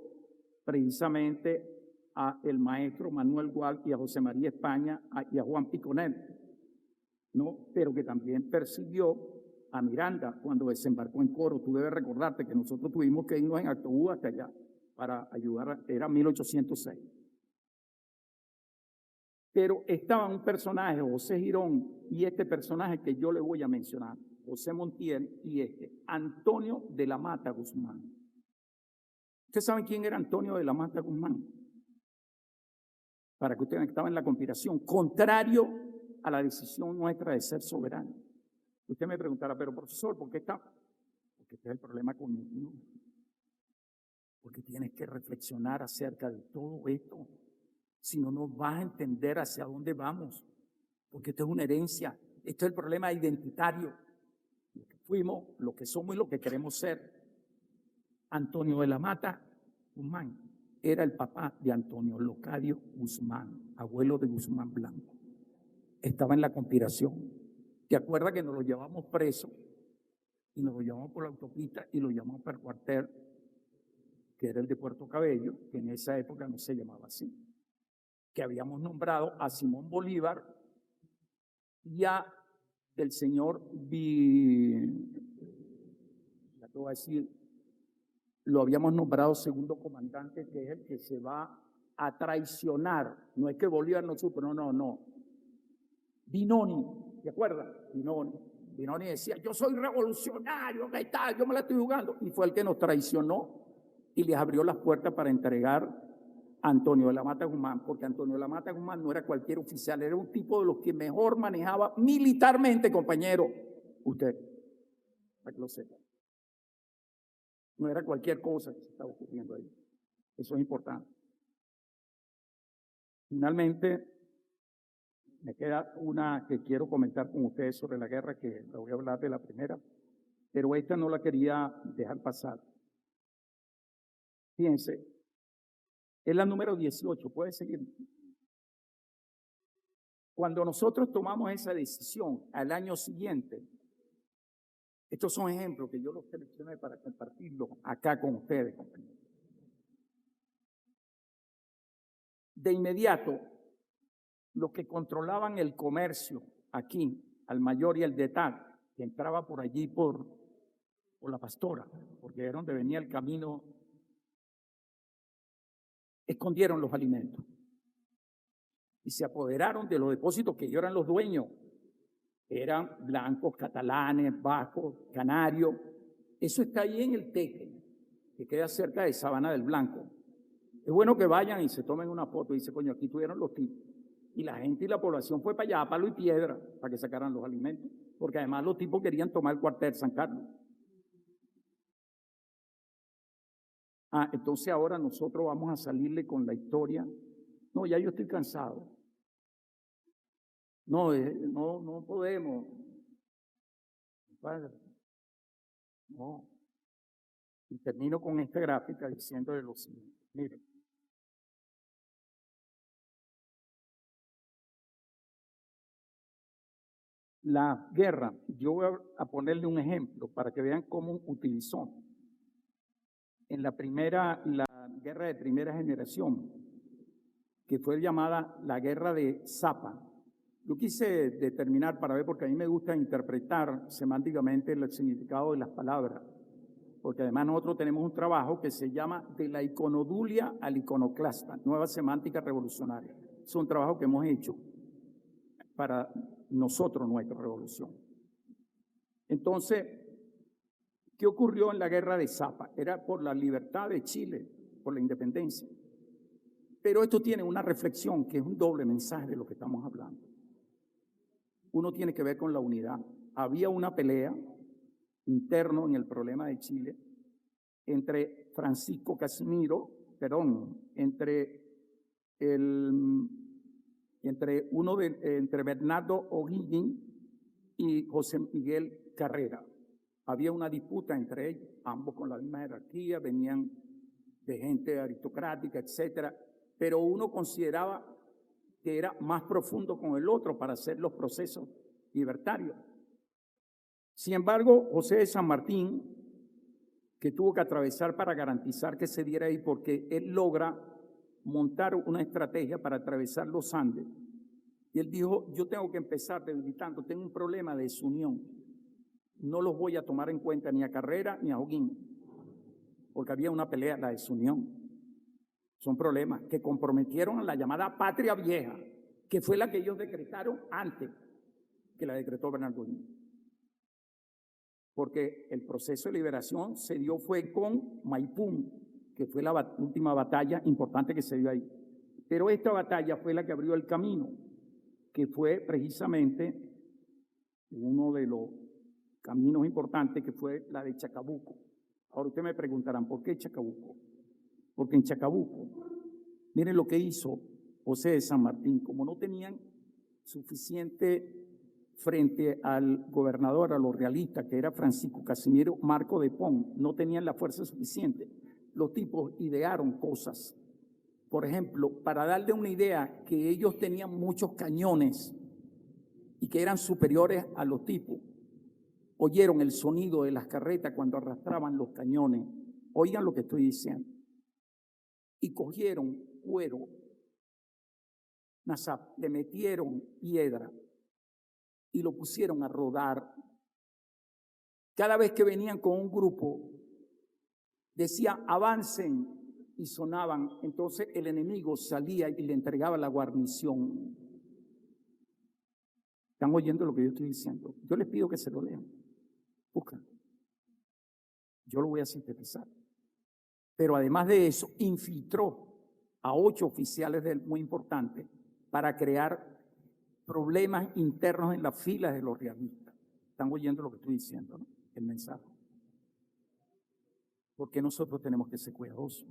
precisamente a el maestro Manuel Gual y a José María España y a Juan Piconel, ¿no? Pero que también persiguió a Miranda cuando desembarcó en Coro. Tú debes recordarte que nosotros tuvimos que irnos en autobús hasta allá para ayudar, era 1806. Pero estaba un personaje, José Girón, y este personaje que yo le voy a mencionar. José Montiel y Antonio de la Mata Guzmán. ¿Ustedes saben quién era Antonio de la Mata Guzmán? Para que ustedes estaban en la conspiración, contrario a la decisión nuestra de ser soberano. Usted me preguntará, pero profesor, ¿por qué está? Porque este es el problema cognitivo. Porque tienes que reflexionar acerca de todo esto. Si no, no vas a entender hacia dónde vamos. Porque esto es una herencia. Esto es el problema identitario. Lo que fuimos, lo que somos y lo que queremos ser. Antonio de la Mata Guzmán era el papá de Antonio Locadio Guzmán, abuelo de Guzmán Blanco. Estaba en la conspiración. ¿Te acuerdas que nos lo llevamos preso? Y nos lo llevamos por la autopista y lo llamamos para el cuartel, que era el de Puerto Cabello, que en esa época no se llamaba así. Que habíamos nombrado a Simón Bolívar y a el señor ya te voy a decir, lo habíamos nombrado segundo comandante, que es el que se va a traicionar. No es que Bolívar no supo, no. Binoni, ¿te acuerdas? Binoni decía, yo soy revolucionario, ¿qué tal? Yo me la estoy jugando. Y fue el que nos traicionó y les abrió las puertas para entregar a Antonio de la Mata Guzmán, porque Antonio de la Mata Guzmán no era cualquier oficial, era un tipo de los que mejor manejaba militarmente, compañero. Usted, para que lo sepa. No era cualquier cosa que se estaba ocurriendo ahí. Eso es importante. Finalmente, me queda una que quiero comentar con ustedes sobre la guerra, que la voy a hablar de la primera, pero esta no la quería dejar pasar. Fíjense, es la número 18, puede seguir. Cuando nosotros tomamos esa decisión al año siguiente, estos son ejemplos que yo los seleccioné para compartirlos acá con ustedes, compañeros. De inmediato, los que controlaban el comercio aquí, al mayor y el de TAC, que entraba por allí por la Pastora, porque era donde venía el camino, escondieron los alimentos y se apoderaron de los depósitos que ellos eran los dueños. Eran blancos, catalanes, vascos, canarios. Eso está ahí en el Teque, que queda cerca de Sabana del Blanco. Es bueno que vayan y se tomen una foto y dicen, coño, aquí tuvieron los tipos. Y la gente y la población fue para allá, a palo y piedra, para que sacaran los alimentos. Porque además los tipos querían tomar el cuartel San Carlos. Entonces ahora nosotros vamos a salirle con la historia. No, ya yo estoy cansado. No podemos. No. Y termino con esta gráfica diciéndole lo siguiente. Miren. La guerra, yo voy a ponerle un ejemplo para que vean cómo utilizó. En la guerra de primera generación, que fue llamada la guerra de Zapa. Yo quise determinar para ver, porque a mí me gusta interpretar semánticamente el significado de las palabras, porque además nosotros tenemos un trabajo que se llama De la iconodulia al iconoclasta, nueva semántica revolucionaria. Es un trabajo que hemos hecho para nosotros, nuestra revolución. Entonces, ¿qué ocurrió en la guerra de Zapa? Era por la libertad de Chile, por la independencia. Pero esto tiene una reflexión que es un doble mensaje de lo que estamos hablando. Uno tiene que ver con la unidad. Había una pelea interno en el problema de Chile entre Francisco Casimiro, entre Bernardo O'Higgins y José Miguel Carrera. Había una disputa entre ellos, ambos con la misma jerarquía, venían de gente aristocrática, etcétera, pero uno consideraba que era más profundo con el otro para hacer los procesos libertarios. Sin embargo, José de San Martín, que tuvo que atravesar para garantizar que se diera ahí, porque él logra montar una estrategia para atravesar los Andes. Y él dijo, yo tengo que empezar debilitando, tengo un problema de desunión. No los voy a tomar en cuenta ni a Carrera ni a O'Higgins, porque había una pelea, la desunión. Son problemas que comprometieron a la llamada patria vieja, que fue la que ellos decretaron antes que la decretó Bernardo O'Higgins. porque el proceso de liberación se dio fue con Maipú, que fue la última batalla importante que se dio ahí. Pero esta batalla fue la que abrió el camino, que fue precisamente uno de los caminos importantes, que fue la de Chacabuco. Ahora ustedes me preguntarán, ¿por qué Chacabuco? Porque en Chacabuco, miren lo que hizo José de San Martín, como no tenían suficiente frente al gobernador, a los realistas, que era Francisco Casimiro Marco de Pon, no tenían la fuerza suficiente. Los tipos idearon cosas. Por ejemplo, para darle una idea, que ellos tenían muchos cañones y que eran superiores a los tipos. Oyeron el sonido de las carretas cuando arrastraban los cañones. Oigan lo que estoy diciendo. Y cogieron cuero, le metieron piedra y lo pusieron a rodar. Cada vez que venían con un grupo, decía avancen, y sonaban. Entonces el enemigo salía y le entregaba la guarnición. ¿Están oyendo lo que yo estoy diciendo? Yo les pido que se lo lean. Buscan. Yo lo voy a sintetizar. Pero además de eso, infiltró a 8 oficiales muy importantes para crear problemas internos en las filas de los realistas. ¿Están oyendo lo que estoy diciendo, no? El mensaje. Porque nosotros tenemos que ser cuidadosos.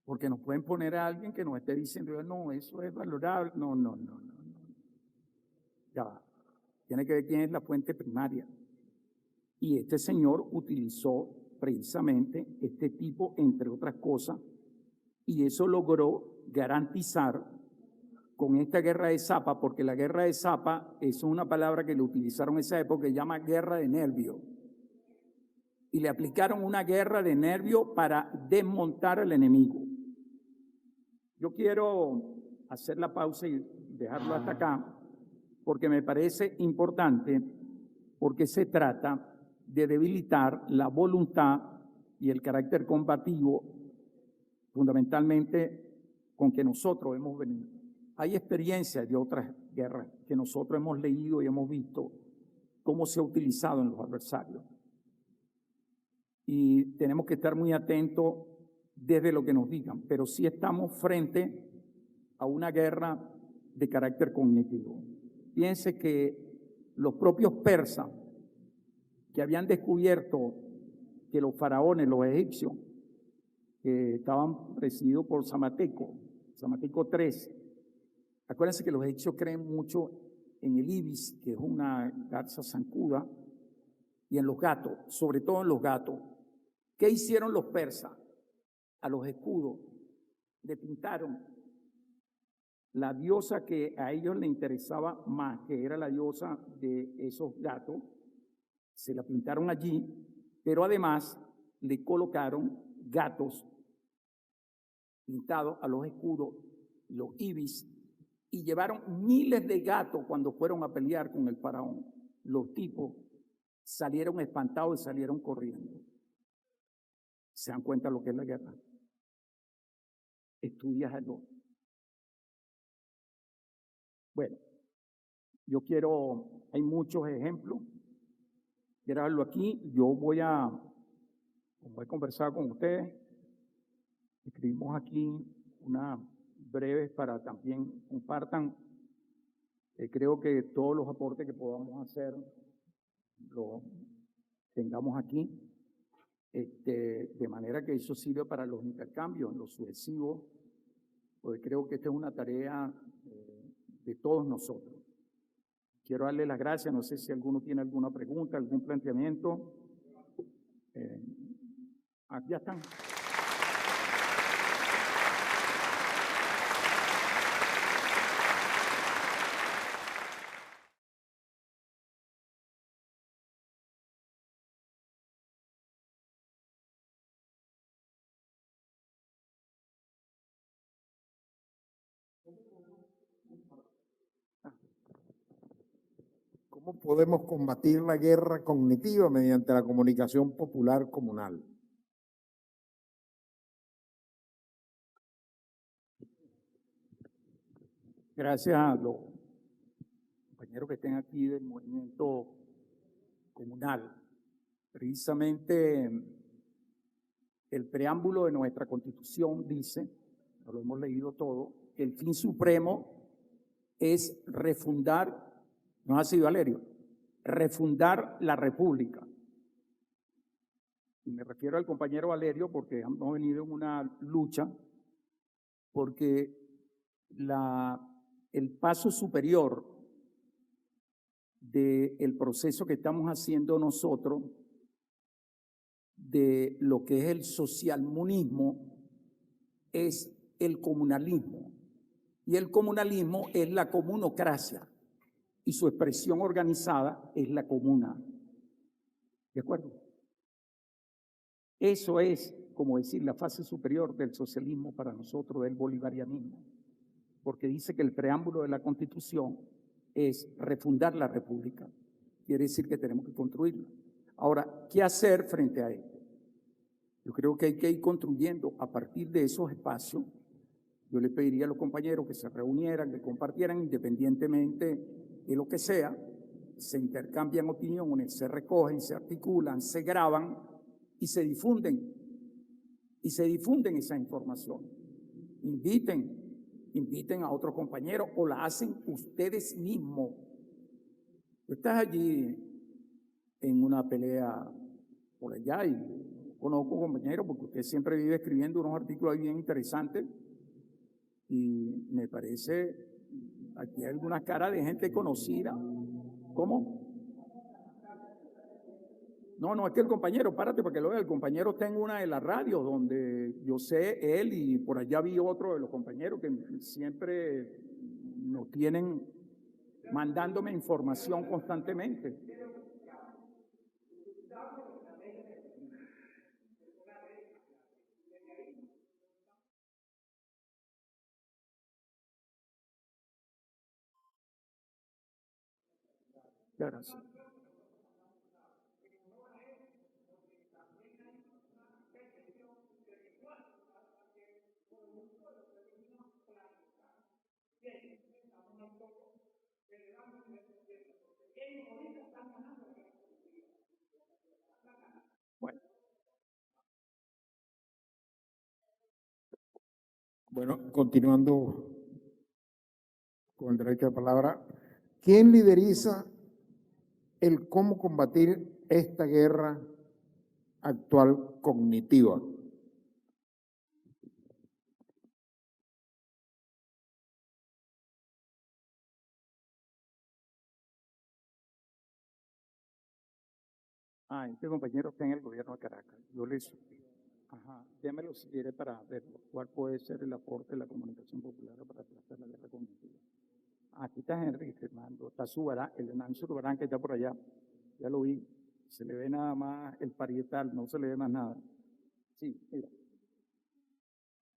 Porque nos pueden poner a alguien que nos esté diciendo, no, eso es valorable. No. Ya, tiene que ver quién es la fuente primaria. Y este señor utilizó precisamente este tipo, entre otras cosas, y eso logró garantizar con esta guerra de Zapa, porque la guerra de Zapa es una palabra que le utilizaron en esa época, que se llama guerra de nervio. Y le aplicaron una guerra de nervio para desmontar al enemigo. Yo quiero hacer la pausa y dejarlo hasta acá, porque me parece importante, porque se trata de debilitar la voluntad y el carácter combativo, fundamentalmente con que nosotros hemos venido. Hay experiencias de otras guerras que nosotros hemos leído y hemos visto cómo se ha utilizado en los adversarios. Y tenemos que estar muy atentos desde lo que nos digan, pero sí estamos frente a una guerra de carácter cognitivo. Piense que los propios persas, que habían descubierto que los faraones, los egipcios, que estaban presididos por Samateco III, acuérdense que los egipcios creen mucho en el ibis, que es una garza zancuda, y en los gatos, sobre todo en los gatos. ¿Qué hicieron los persas? A los escudos le pintaron la diosa que a ellos les interesaba más, que era la diosa de esos gatos. Se la pintaron allí, pero además le colocaron gatos pintados a los escudos, los ibis, y llevaron miles de gatos cuando fueron a pelear con el faraón. Los tipos salieron espantados y salieron corriendo. ¿Se dan cuenta lo que es la guerra? Estudiadlo. Bueno, hay muchos ejemplos. Quiero darlo aquí. Yo voy a conversar con ustedes. Escribimos aquí una breve para también compartan. Creo que todos los aportes que podamos hacer los tengamos aquí, de manera que eso sirve para los intercambios, los sucesivos, porque creo que esta es una tarea de todos nosotros. Quiero darle las gracias, no sé si alguno tiene alguna pregunta, algún planteamiento. Ya están. ¿Cómo podemos combatir la guerra cognitiva mediante la comunicación popular comunal? Gracias a los compañeros que estén aquí del movimiento comunal. Precisamente el preámbulo de nuestra Constitución dice, no lo hemos leído todo, que el fin supremo es refundar, ¿no es así, Valerio? Refundar la República. Y me refiero al compañero Valerio porque hemos venido en una lucha, porque el paso superior del proceso que estamos haciendo nosotros, de lo que es el socialmonismo, es el comunalismo. Y el comunalismo es la comunocracia y su expresión organizada es la comuna. ¿De acuerdo? Eso es, como decir, la fase superior del socialismo para nosotros, del bolivarianismo, porque dice que el preámbulo de la Constitución es refundar la República. Quiere decir que tenemos que construirla. Ahora, ¿qué hacer frente a esto? Yo creo que hay que ir construyendo a partir de esos espacios. Yo le pediría a los compañeros que se reunieran, que compartieran independientemente de lo que sea, se intercambian opiniones, se recogen, se articulan, se graban y se difunden esa información. Inviten a otros compañeros o la hacen ustedes mismos. Estás allí en una pelea por allá y conozco compañeros porque usted siempre vive escribiendo unos artículos bien interesantes y me parece, aquí hay algunas caras de gente conocida. ¿Cómo? No, es que el compañero, párate para que lo vea, el compañero tengo una de las radios donde yo sé él y por allá vi otro de los compañeros que siempre nos tienen mandándome información constantemente. Gracias. Bueno, continuando con el derecho de palabra, ¿quién lideriza el cómo combatir esta guerra actual cognitiva? Este compañero está en el gobierno de Caracas. Yo les... démelo si quiere para ver cuál puede ser el aporte de la comunicación popular para aplazar la guerra cognitiva. Aquí está Henry Fernando, está Zubarán, el Hernán Zubarán que está por allá, ya lo vi, se le ve nada más el parietal, no se le ve más nada. Sí, mira.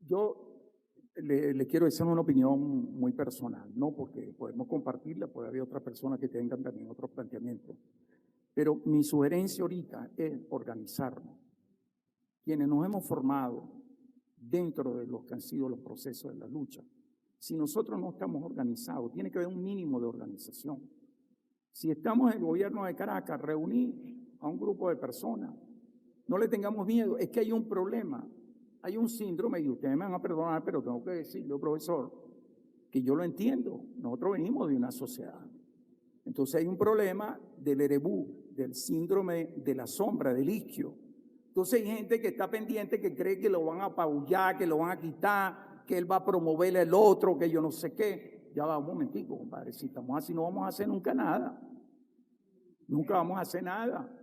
Yo le quiero decir una opinión muy personal, no porque podemos compartirla, puede haber otras personas que tengan también otros planteamientos. Pero mi sugerencia ahorita es organizarnos. Quienes nos hemos formado dentro de los que han sido los procesos de la lucha, si nosotros no estamos organizados, tiene que haber un mínimo de organización. Si estamos en el gobierno de Caracas, reunir a un grupo de personas, no le tengamos miedo, es que hay un problema, hay un síndrome, y ustedes me van a perdonar, pero tengo que decirlo, profesor, que yo lo entiendo, nosotros venimos de una sociedad. Entonces hay un problema del erebú, del síndrome de la sombra, del isquio. Entonces hay gente que está pendiente, que cree que lo van a apabullar, que lo van a quitar, que él va a promover el otro, que yo no sé qué. Ya va, un momentico, compadre, si estamos así no vamos a hacer nunca nada. Nunca vamos a hacer nada.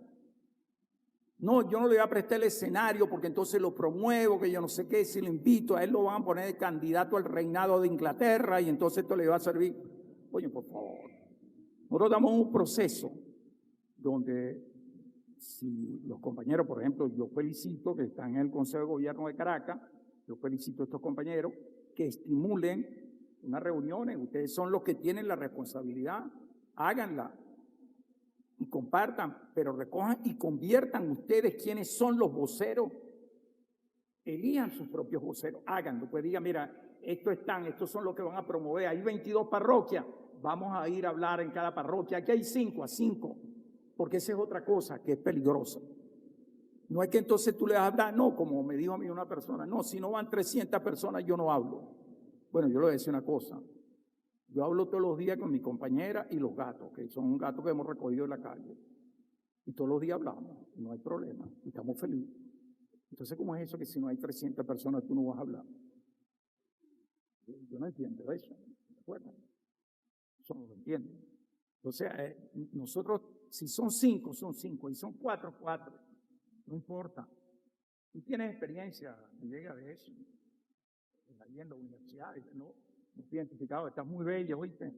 No, yo no le voy a prestar el escenario porque entonces lo promuevo, que yo no sé qué, si lo invito, a él lo van a poner de candidato al reinado de Inglaterra y entonces esto le va a servir. Oye, por favor. Nosotros damos un proceso donde si los compañeros, por ejemplo, yo felicito que están en el Consejo de Gobierno de Caracas, yo felicito a estos compañeros que estimulen unas reuniones, ustedes son los que tienen la responsabilidad, háganla y compartan, pero recojan y conviertan ustedes quienes son los voceros, elijan sus propios voceros, háganlo, pues digan, mira, estos son los que van a promover, hay 22 parroquias, vamos a ir a hablar en cada parroquia, aquí hay 5 a 5, porque esa es otra cosa que es peligrosa. No es que entonces tú le vas a hablar, no, como me dijo a mí una persona, no, si no van 300 personas yo no hablo. Bueno, yo le voy a decir una cosa, yo hablo todos los días con mi compañera y los gatos, que son gatos que hemos recogido en la calle. Y todos los días hablamos, no hay problema, y estamos felices. Entonces, ¿cómo es eso que si no hay 300 personas tú no vas a hablar? Yo no entiendo eso, ¿de acuerdo? Eso no lo entiendo. Entonces, nosotros, si son 5, son 5, y son 4, 4, no importa. Tú tienes experiencia, me llega de eso, ahí en la universidad, ¿no? Me estoy identificado, estás muy bella, ¿oíste?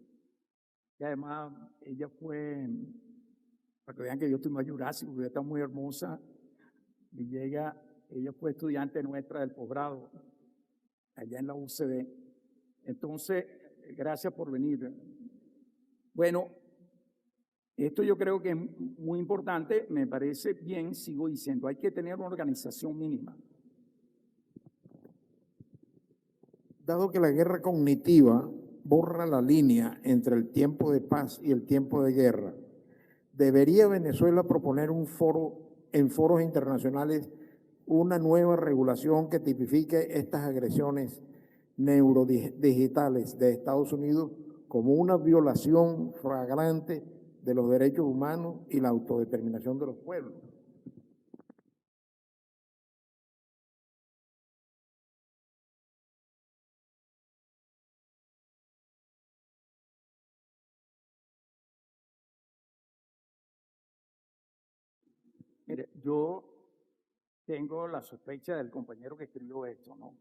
Y además, ella fue, para que vean que yo estoy más jurásico, porque ella está muy hermosa, y ella fue estudiante nuestra del posgrado, allá en la UCB. Entonces, gracias por venir. Bueno, esto yo creo que es muy importante, me parece bien, sigo diciendo, hay que tener una organización mínima. Dado que la guerra cognitiva borra la línea entre el tiempo de paz y el tiempo de guerra, ¿debería Venezuela proponer en foros internacionales una nueva regulación que tipifique estas agresiones neurodigitales de Estados Unidos como una violación flagrante de los derechos humanos y la autodeterminación de los pueblos? Mire, yo tengo la sospecha del compañero que escribió esto, ¿no?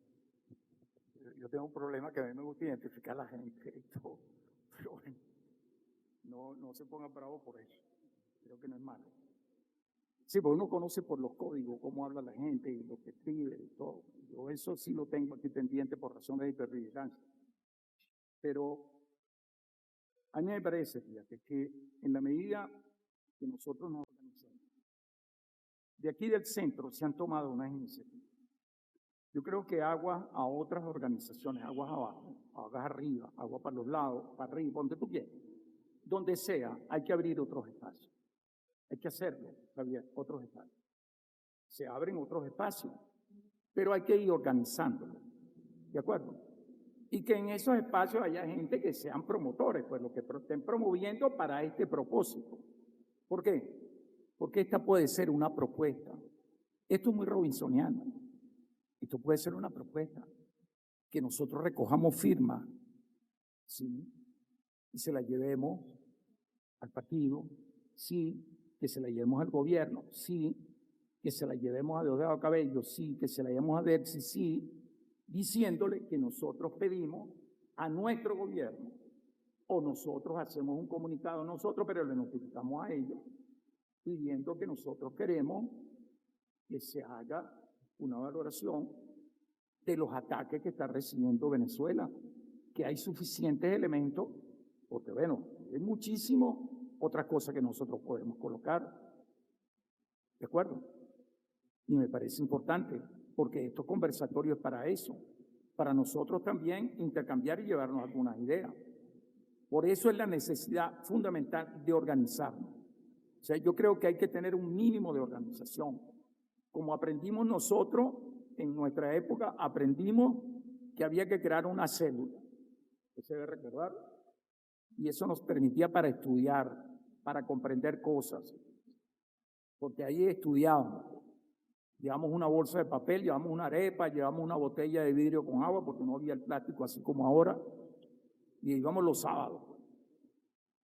Yo tengo un problema que a mí me gusta identificar a la gente y todo, pero bueno, no se ponga bravo por eso, creo que no es malo. Sí, porque uno conoce por los códigos cómo habla la gente y lo que escribe y todo. Yo eso sí lo tengo aquí pendiente por razones de hipervigilancia. Pero a mí me parece, fíjate, que en la medida que nosotros nos organizamos, de aquí del centro se han tomado unas iniciativas. Yo creo que agua a otras organizaciones, aguas abajo, aguas arriba, agua para los lados, para arriba, donde tú quieras, donde sea, hay que abrir otros espacios. Hay que hacerlo, Javier, otros espacios. Se abren otros espacios, pero hay que ir organizándolo, ¿de acuerdo? Y que en esos espacios haya gente que sean promotores, pues lo que estén promoviendo para este propósito. ¿Por qué? Porque esta puede ser una propuesta. Esto es muy robinsoniano. Esto puede ser una propuesta que nosotros recojamos firmas, ¿sí? Y se la llevemos al partido, sí, que se la llevemos al gobierno, sí, que se la llevemos a Diosdado Cabello, sí, que se la llevemos a Dexy, sí, diciéndole que nosotros pedimos a nuestro gobierno, o nosotros hacemos un comunicado nosotros, pero le notificamos a ellos, pidiendo que nosotros queremos que se haga una valoración de los ataques que está recibiendo Venezuela, que hay suficientes elementos, porque bueno, hay muchísimas otras cosas que nosotros podemos colocar, ¿de acuerdo? Y me parece importante, porque estos conversatorios es para eso, para nosotros también intercambiar y llevarnos algunas ideas. Por eso es la necesidad fundamental de organizarnos. O sea, yo creo que hay que tener un mínimo de organización. Como aprendimos nosotros en nuestra época, aprendimos que había que crear una célula. Eso debe recordar. Y eso nos permitía para estudiar, para comprender cosas. Porque ahí estudiábamos. Llevamos una bolsa de papel, llevamos una arepa, llevamos una botella de vidrio con agua, porque no había el plástico así como ahora. Y íbamos los sábados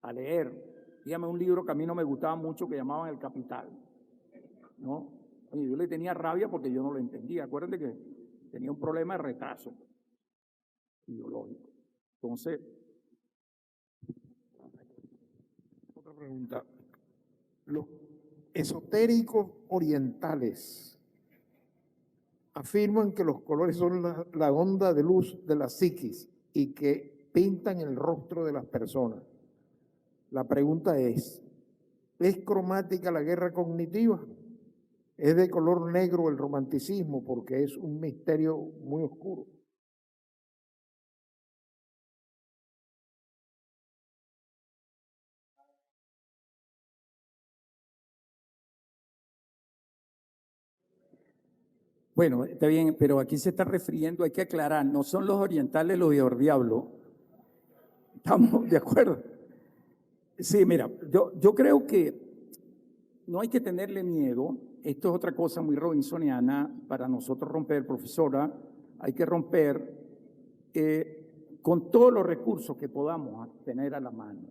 a leer. Dígame un libro que a mí no me gustaba mucho que llamaban El Capital, ¿no? Oye, yo le tenía rabia porque yo no lo entendía. Acuérdense que tenía un problema de retraso ideológico. Entonces, otra pregunta. Los esotéricos orientales afirman que los colores son la onda de luz de la psiquis y que pintan el rostro de las personas. La pregunta ¿es cromática la guerra cognitiva? ¿Es de color negro el romanticismo porque es un misterio muy oscuro? Bueno, está bien, pero aquí se está refiriendo, hay que aclarar, no son los orientales los de diablo. ¿Estamos de acuerdo? Sí, mira, yo creo que no hay que tenerle miedo. Esto es otra cosa muy robinsoniana. Para nosotros romper, profesora, hay que romper con todos los recursos que podamos tener a la mano.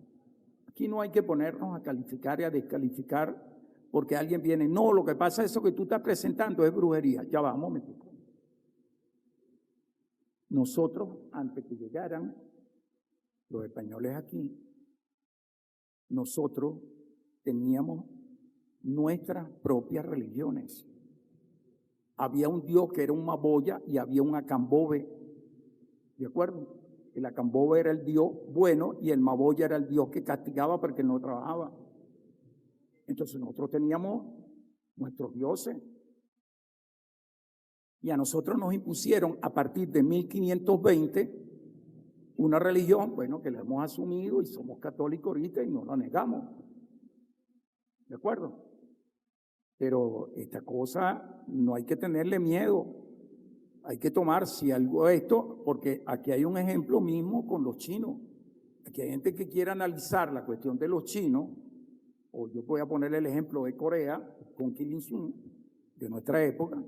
Aquí no hay que ponernos a calificar y a descalificar porque alguien viene. No, lo que pasa es eso que tú estás presentando es brujería. Ya va, un momentico. Nosotros, antes que llegaran los españoles aquí, nosotros teníamos nuestras propias religiones. Había un dios que era un maboya y había un acambobe, ¿de acuerdo? El acambobe era el dios bueno y el maboya era el dios que castigaba porque no trabajaba. Entonces nosotros teníamos nuestros dioses. Y a nosotros nos impusieron a partir de 1520 una religión, bueno, que la hemos asumido y somos católicos ahorita y no la negamos. ¿De acuerdo? Pero esta cosa no hay que tenerle miedo. Hay que tomar si algo de esto, porque aquí hay un ejemplo mismo con los chinos. Aquí hay gente que quiere analizar la cuestión de los chinos, o yo voy a poner el ejemplo de Corea, con Kim Il-sung, de nuestra época,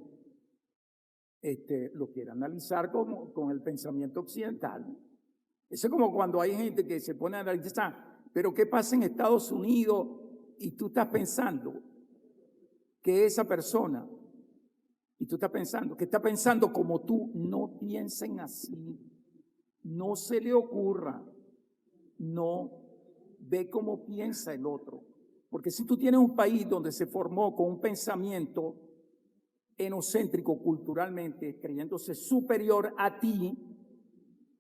lo quiere analizar con el pensamiento occidental. Eso es como cuando hay gente que se pone a analizar, pero ¿qué pasa en Estados Unidos? Y tú estás pensando que esa persona, y tú estás pensando, que está pensando como tú, no piensen así, no se le ocurra, no ve cómo piensa el otro. Porque si tú tienes un país donde se formó con un pensamiento enocéntrico culturalmente, creyéndose superior a ti,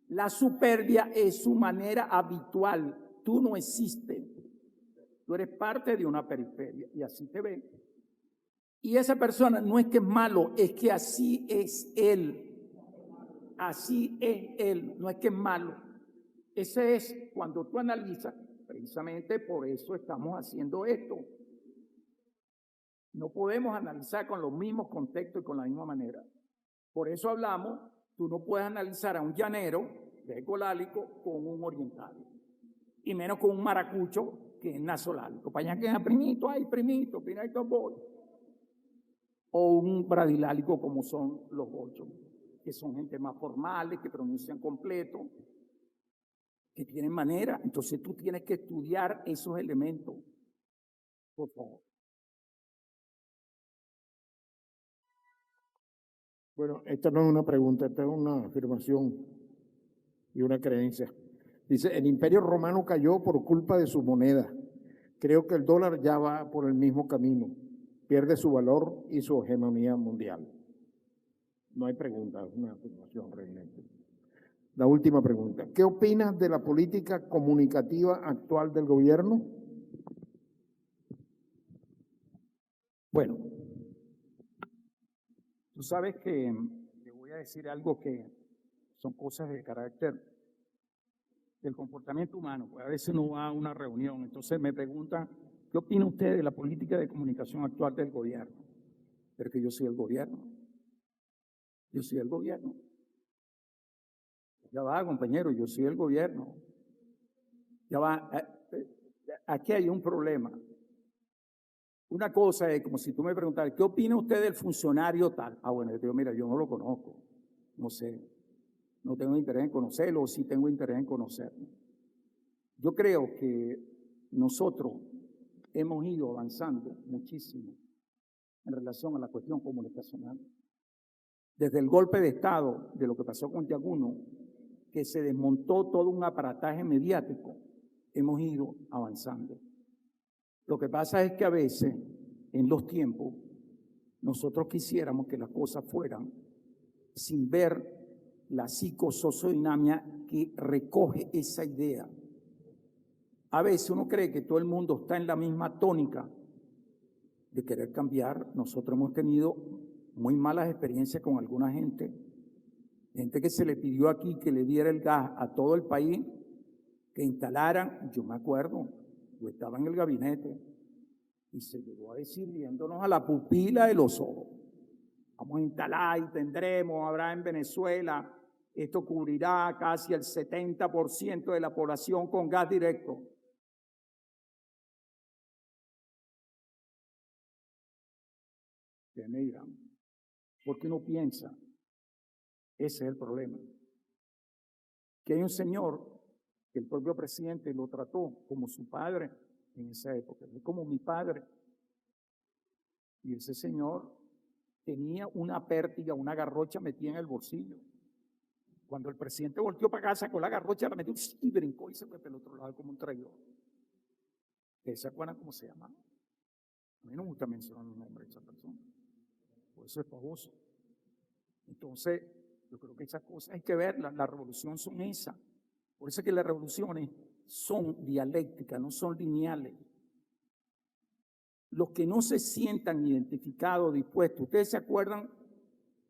la superbia es su manera habitual. Tú no existes. Tú eres parte de una periferia y así te ven. Y esa persona no es que es malo, es que así es él. Así es él, no es que es malo. Ese es cuando tú analizas, precisamente por eso estamos haciendo esto. No podemos analizar con los mismos contextos y con la misma manera. Por eso hablamos, tú no puedes analizar a un llanero de colálico con un oriental. Y menos con un maracucho que es nasolálico. Para allá que es primito, ay, primito, voy. O un bradilálico como son los gochos, que son gente más formales, que pronuncian completo, que tienen manera. Entonces tú tienes que estudiar esos elementos, por favor. Bueno, esta no es una pregunta, esta es una afirmación y una creencia. Dice, el Imperio Romano cayó por culpa de su moneda. Creo que el dólar ya va por el mismo camino. Pierde su valor y su hegemonía mundial. No hay pregunta, es una afirmación realmente. La última pregunta. ¿Qué opinas de la política comunicativa actual del gobierno? Bueno, tú sabes que te voy a decir algo que son cosas de carácter del comportamiento humano. Pues a veces uno va a una reunión, entonces me preguntan, ¿qué opina usted de la política de comunicación actual del gobierno? Pero que yo soy el gobierno. Yo soy el gobierno. Ya va, compañero, yo soy el gobierno. Ya va, aquí hay un problema. Una cosa es como si tú me preguntaras, ¿qué opina usted del funcionario tal? Ah, bueno, yo te digo, mira, yo no lo conozco, no sé, no tengo interés en conocerlo, o sí tengo interés en conocerlo. Yo creo que nosotros hemos ido avanzando muchísimo en relación a la cuestión comunicacional. Desde el golpe de Estado, de lo que pasó con Yaguno, que se desmontó todo un aparataje mediático, hemos ido avanzando. Lo que pasa es que a veces, en los tiempos, nosotros quisiéramos que las cosas fueran sin ver la psicosociodinamia que recoge esa idea. A veces uno cree que todo el mundo está en la misma tónica de querer cambiar. Nosotros hemos tenido muy malas experiencias con alguna gente que se le pidió aquí que le diera el gas a todo el país, que instalaran, yo me acuerdo, yo estaba en el gabinete y se llegó a decir viéndonos a la pupila de los ojos, Vamos a instalar y tendremos, habrá en Venezuela, esto cubrirá casi el 70% de la población con gas directo. ¿Qué me dirán? ¿Por qué no piensa? Ese es el problema. Que hay un señor que el propio presidente lo trató como su padre en esa época, como mi padre. Y ese señor tenía una pértiga, una garrocha metida en el bolsillo. Cuando el presidente volteó para casa con la garrocha, la metió y brincó y se fue para el otro lado como un traidor. ¿Ustedes se acuerdan cómo se llama? A mí no me gusta mencionar el nombre de esa persona. Por eso es famoso. Entonces, yo creo que esas cosas hay que verlas. La revolución son esas. Por eso es que las revoluciones son dialécticas, no son lineales. Los que no se sientan identificados, dispuestos. ¿Ustedes se acuerdan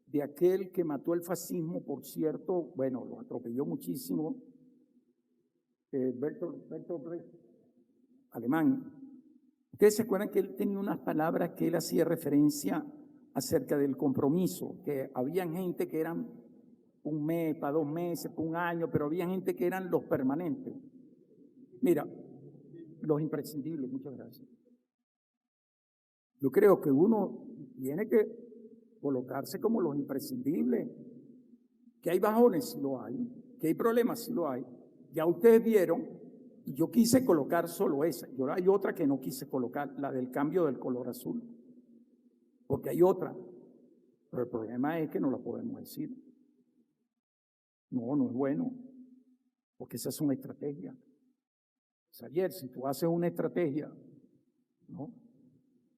de aquel que mató el fascismo, por cierto? Bueno, lo atropelló muchísimo. Bertolt Brecht, alemán. ¿Ustedes se acuerdan que él tenía unas palabras que él hacía referencia acerca del compromiso? Que había gente que eran un mes, para 2 meses, para un año, pero había gente que eran los permanentes. Mira, los imprescindibles, muchas gracias. Yo creo que uno tiene que colocarse como los imprescindibles. Que hay bajones, sí lo hay. Que hay problemas, sí lo hay. Ya ustedes vieron, y yo quise colocar solo esa. Y ahora hay otra que no quise colocar, la del cambio del color azul. Porque hay otra. Pero el problema es que no la podemos decir. No, no es bueno. Porque esa es una estrategia. Xavier, si tú haces una estrategia, ¿no?,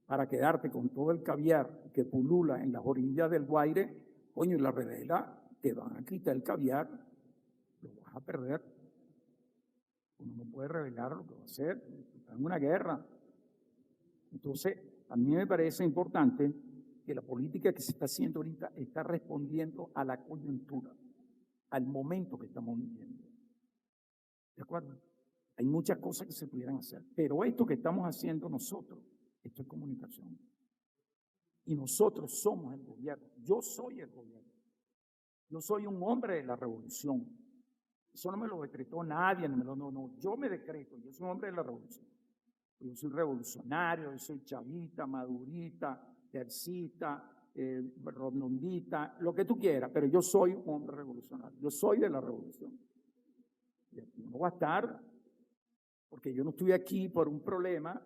para quedarte con todo el caviar que pulula en las orillas del Guaire, coño, y la revela, te van a quitar el caviar, lo vas a perder. Uno no puede revelar lo que va a hacer, está en una guerra. Entonces, a mí me parece importante que la política que se está haciendo ahorita está respondiendo a la coyuntura, al momento que estamos viviendo. ¿De acuerdo? Hay muchas cosas que se pudieran hacer, pero esto que estamos haciendo nosotros, esto es comunicación. Y nosotros somos el gobierno. Yo soy el gobierno. Yo soy un hombre de la revolución. Eso no me lo decretó nadie. No. Yo me decreto. Yo soy un hombre de la revolución. Yo soy revolucionario, yo soy chavista, madurita, tercista, rondondita, lo que tú quieras, pero yo soy un hombre revolucionario. Yo soy de la revolución. Y aquí no voy a estar, porque yo no estoy aquí por un problema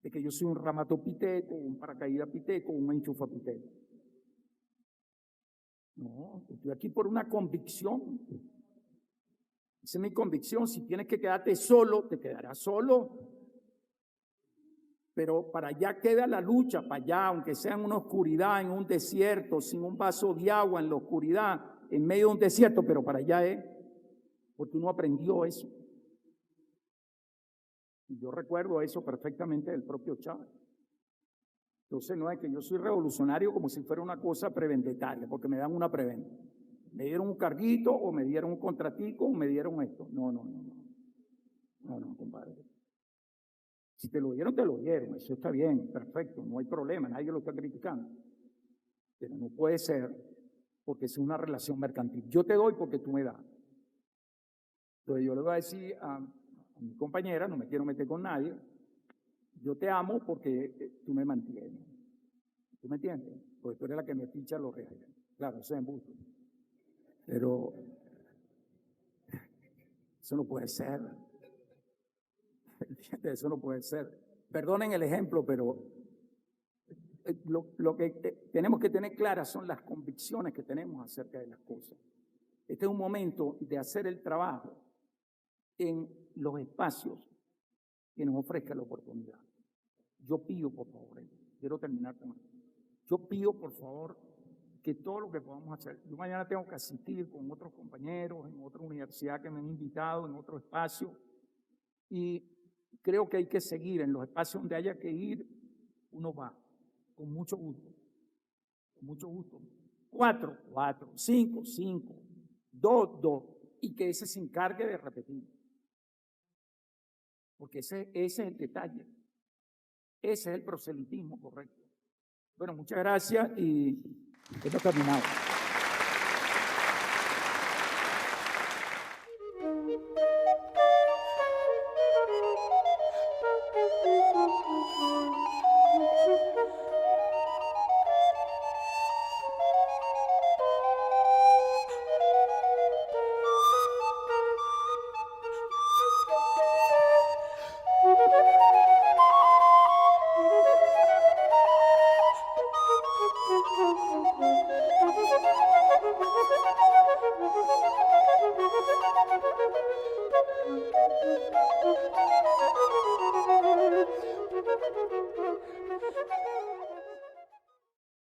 de que yo soy un ramatopiteco, un paracaídas piteco, un enchufa piteco. No, estoy aquí por una convicción. Esa es mi convicción. Si tienes que quedarte solo, te quedarás solo. Pero para allá queda la lucha, para allá, aunque sea en una oscuridad, en un desierto, sin un vaso de agua, en la oscuridad, en medio de un desierto, pero para allá es, porque uno aprendió eso. Y yo recuerdo eso perfectamente del propio Chávez. Entonces no es que yo soy revolucionario como si fuera una cosa prevendetaria, porque me dan una preventa. Me dieron un carguito, o me dieron un contratico, o me dieron esto. No, compadre. Si te lo dieron, te lo dieron. Eso está bien, perfecto, no hay problema, nadie lo está criticando. Pero no puede ser porque es una relación mercantil. Yo te doy porque tú me das. Entonces yo le voy a decir a mi compañera, no me quiero meter con nadie, yo te amo porque tú me mantienes. ¿Tú me entiendes? Porque tú eres la que me pincha los reales. Claro, eso es embuste. Pero eso no puede ser. Eso no puede ser. Perdonen el ejemplo, pero lo que tenemos que tener claras son las convicciones que tenemos acerca de las cosas. Este es un momento de hacer el trabajo en los espacios que nos ofrezca la oportunidad. Yo pido, por favor, quiero terminar con esto. Yo pido, por favor, que todo lo que podamos hacer, yo mañana tengo que asistir con otros compañeros en otra universidad que me han invitado, en otro espacio, y creo que hay que seguir en los espacios donde haya que ir, uno va, con mucho gusto, 4, 5, 2, y que ese se encargue de repetir. Porque ese es el detalle. Ese es el proselitismo correcto. Bueno, muchas gracias y Hemos terminado. Thank you.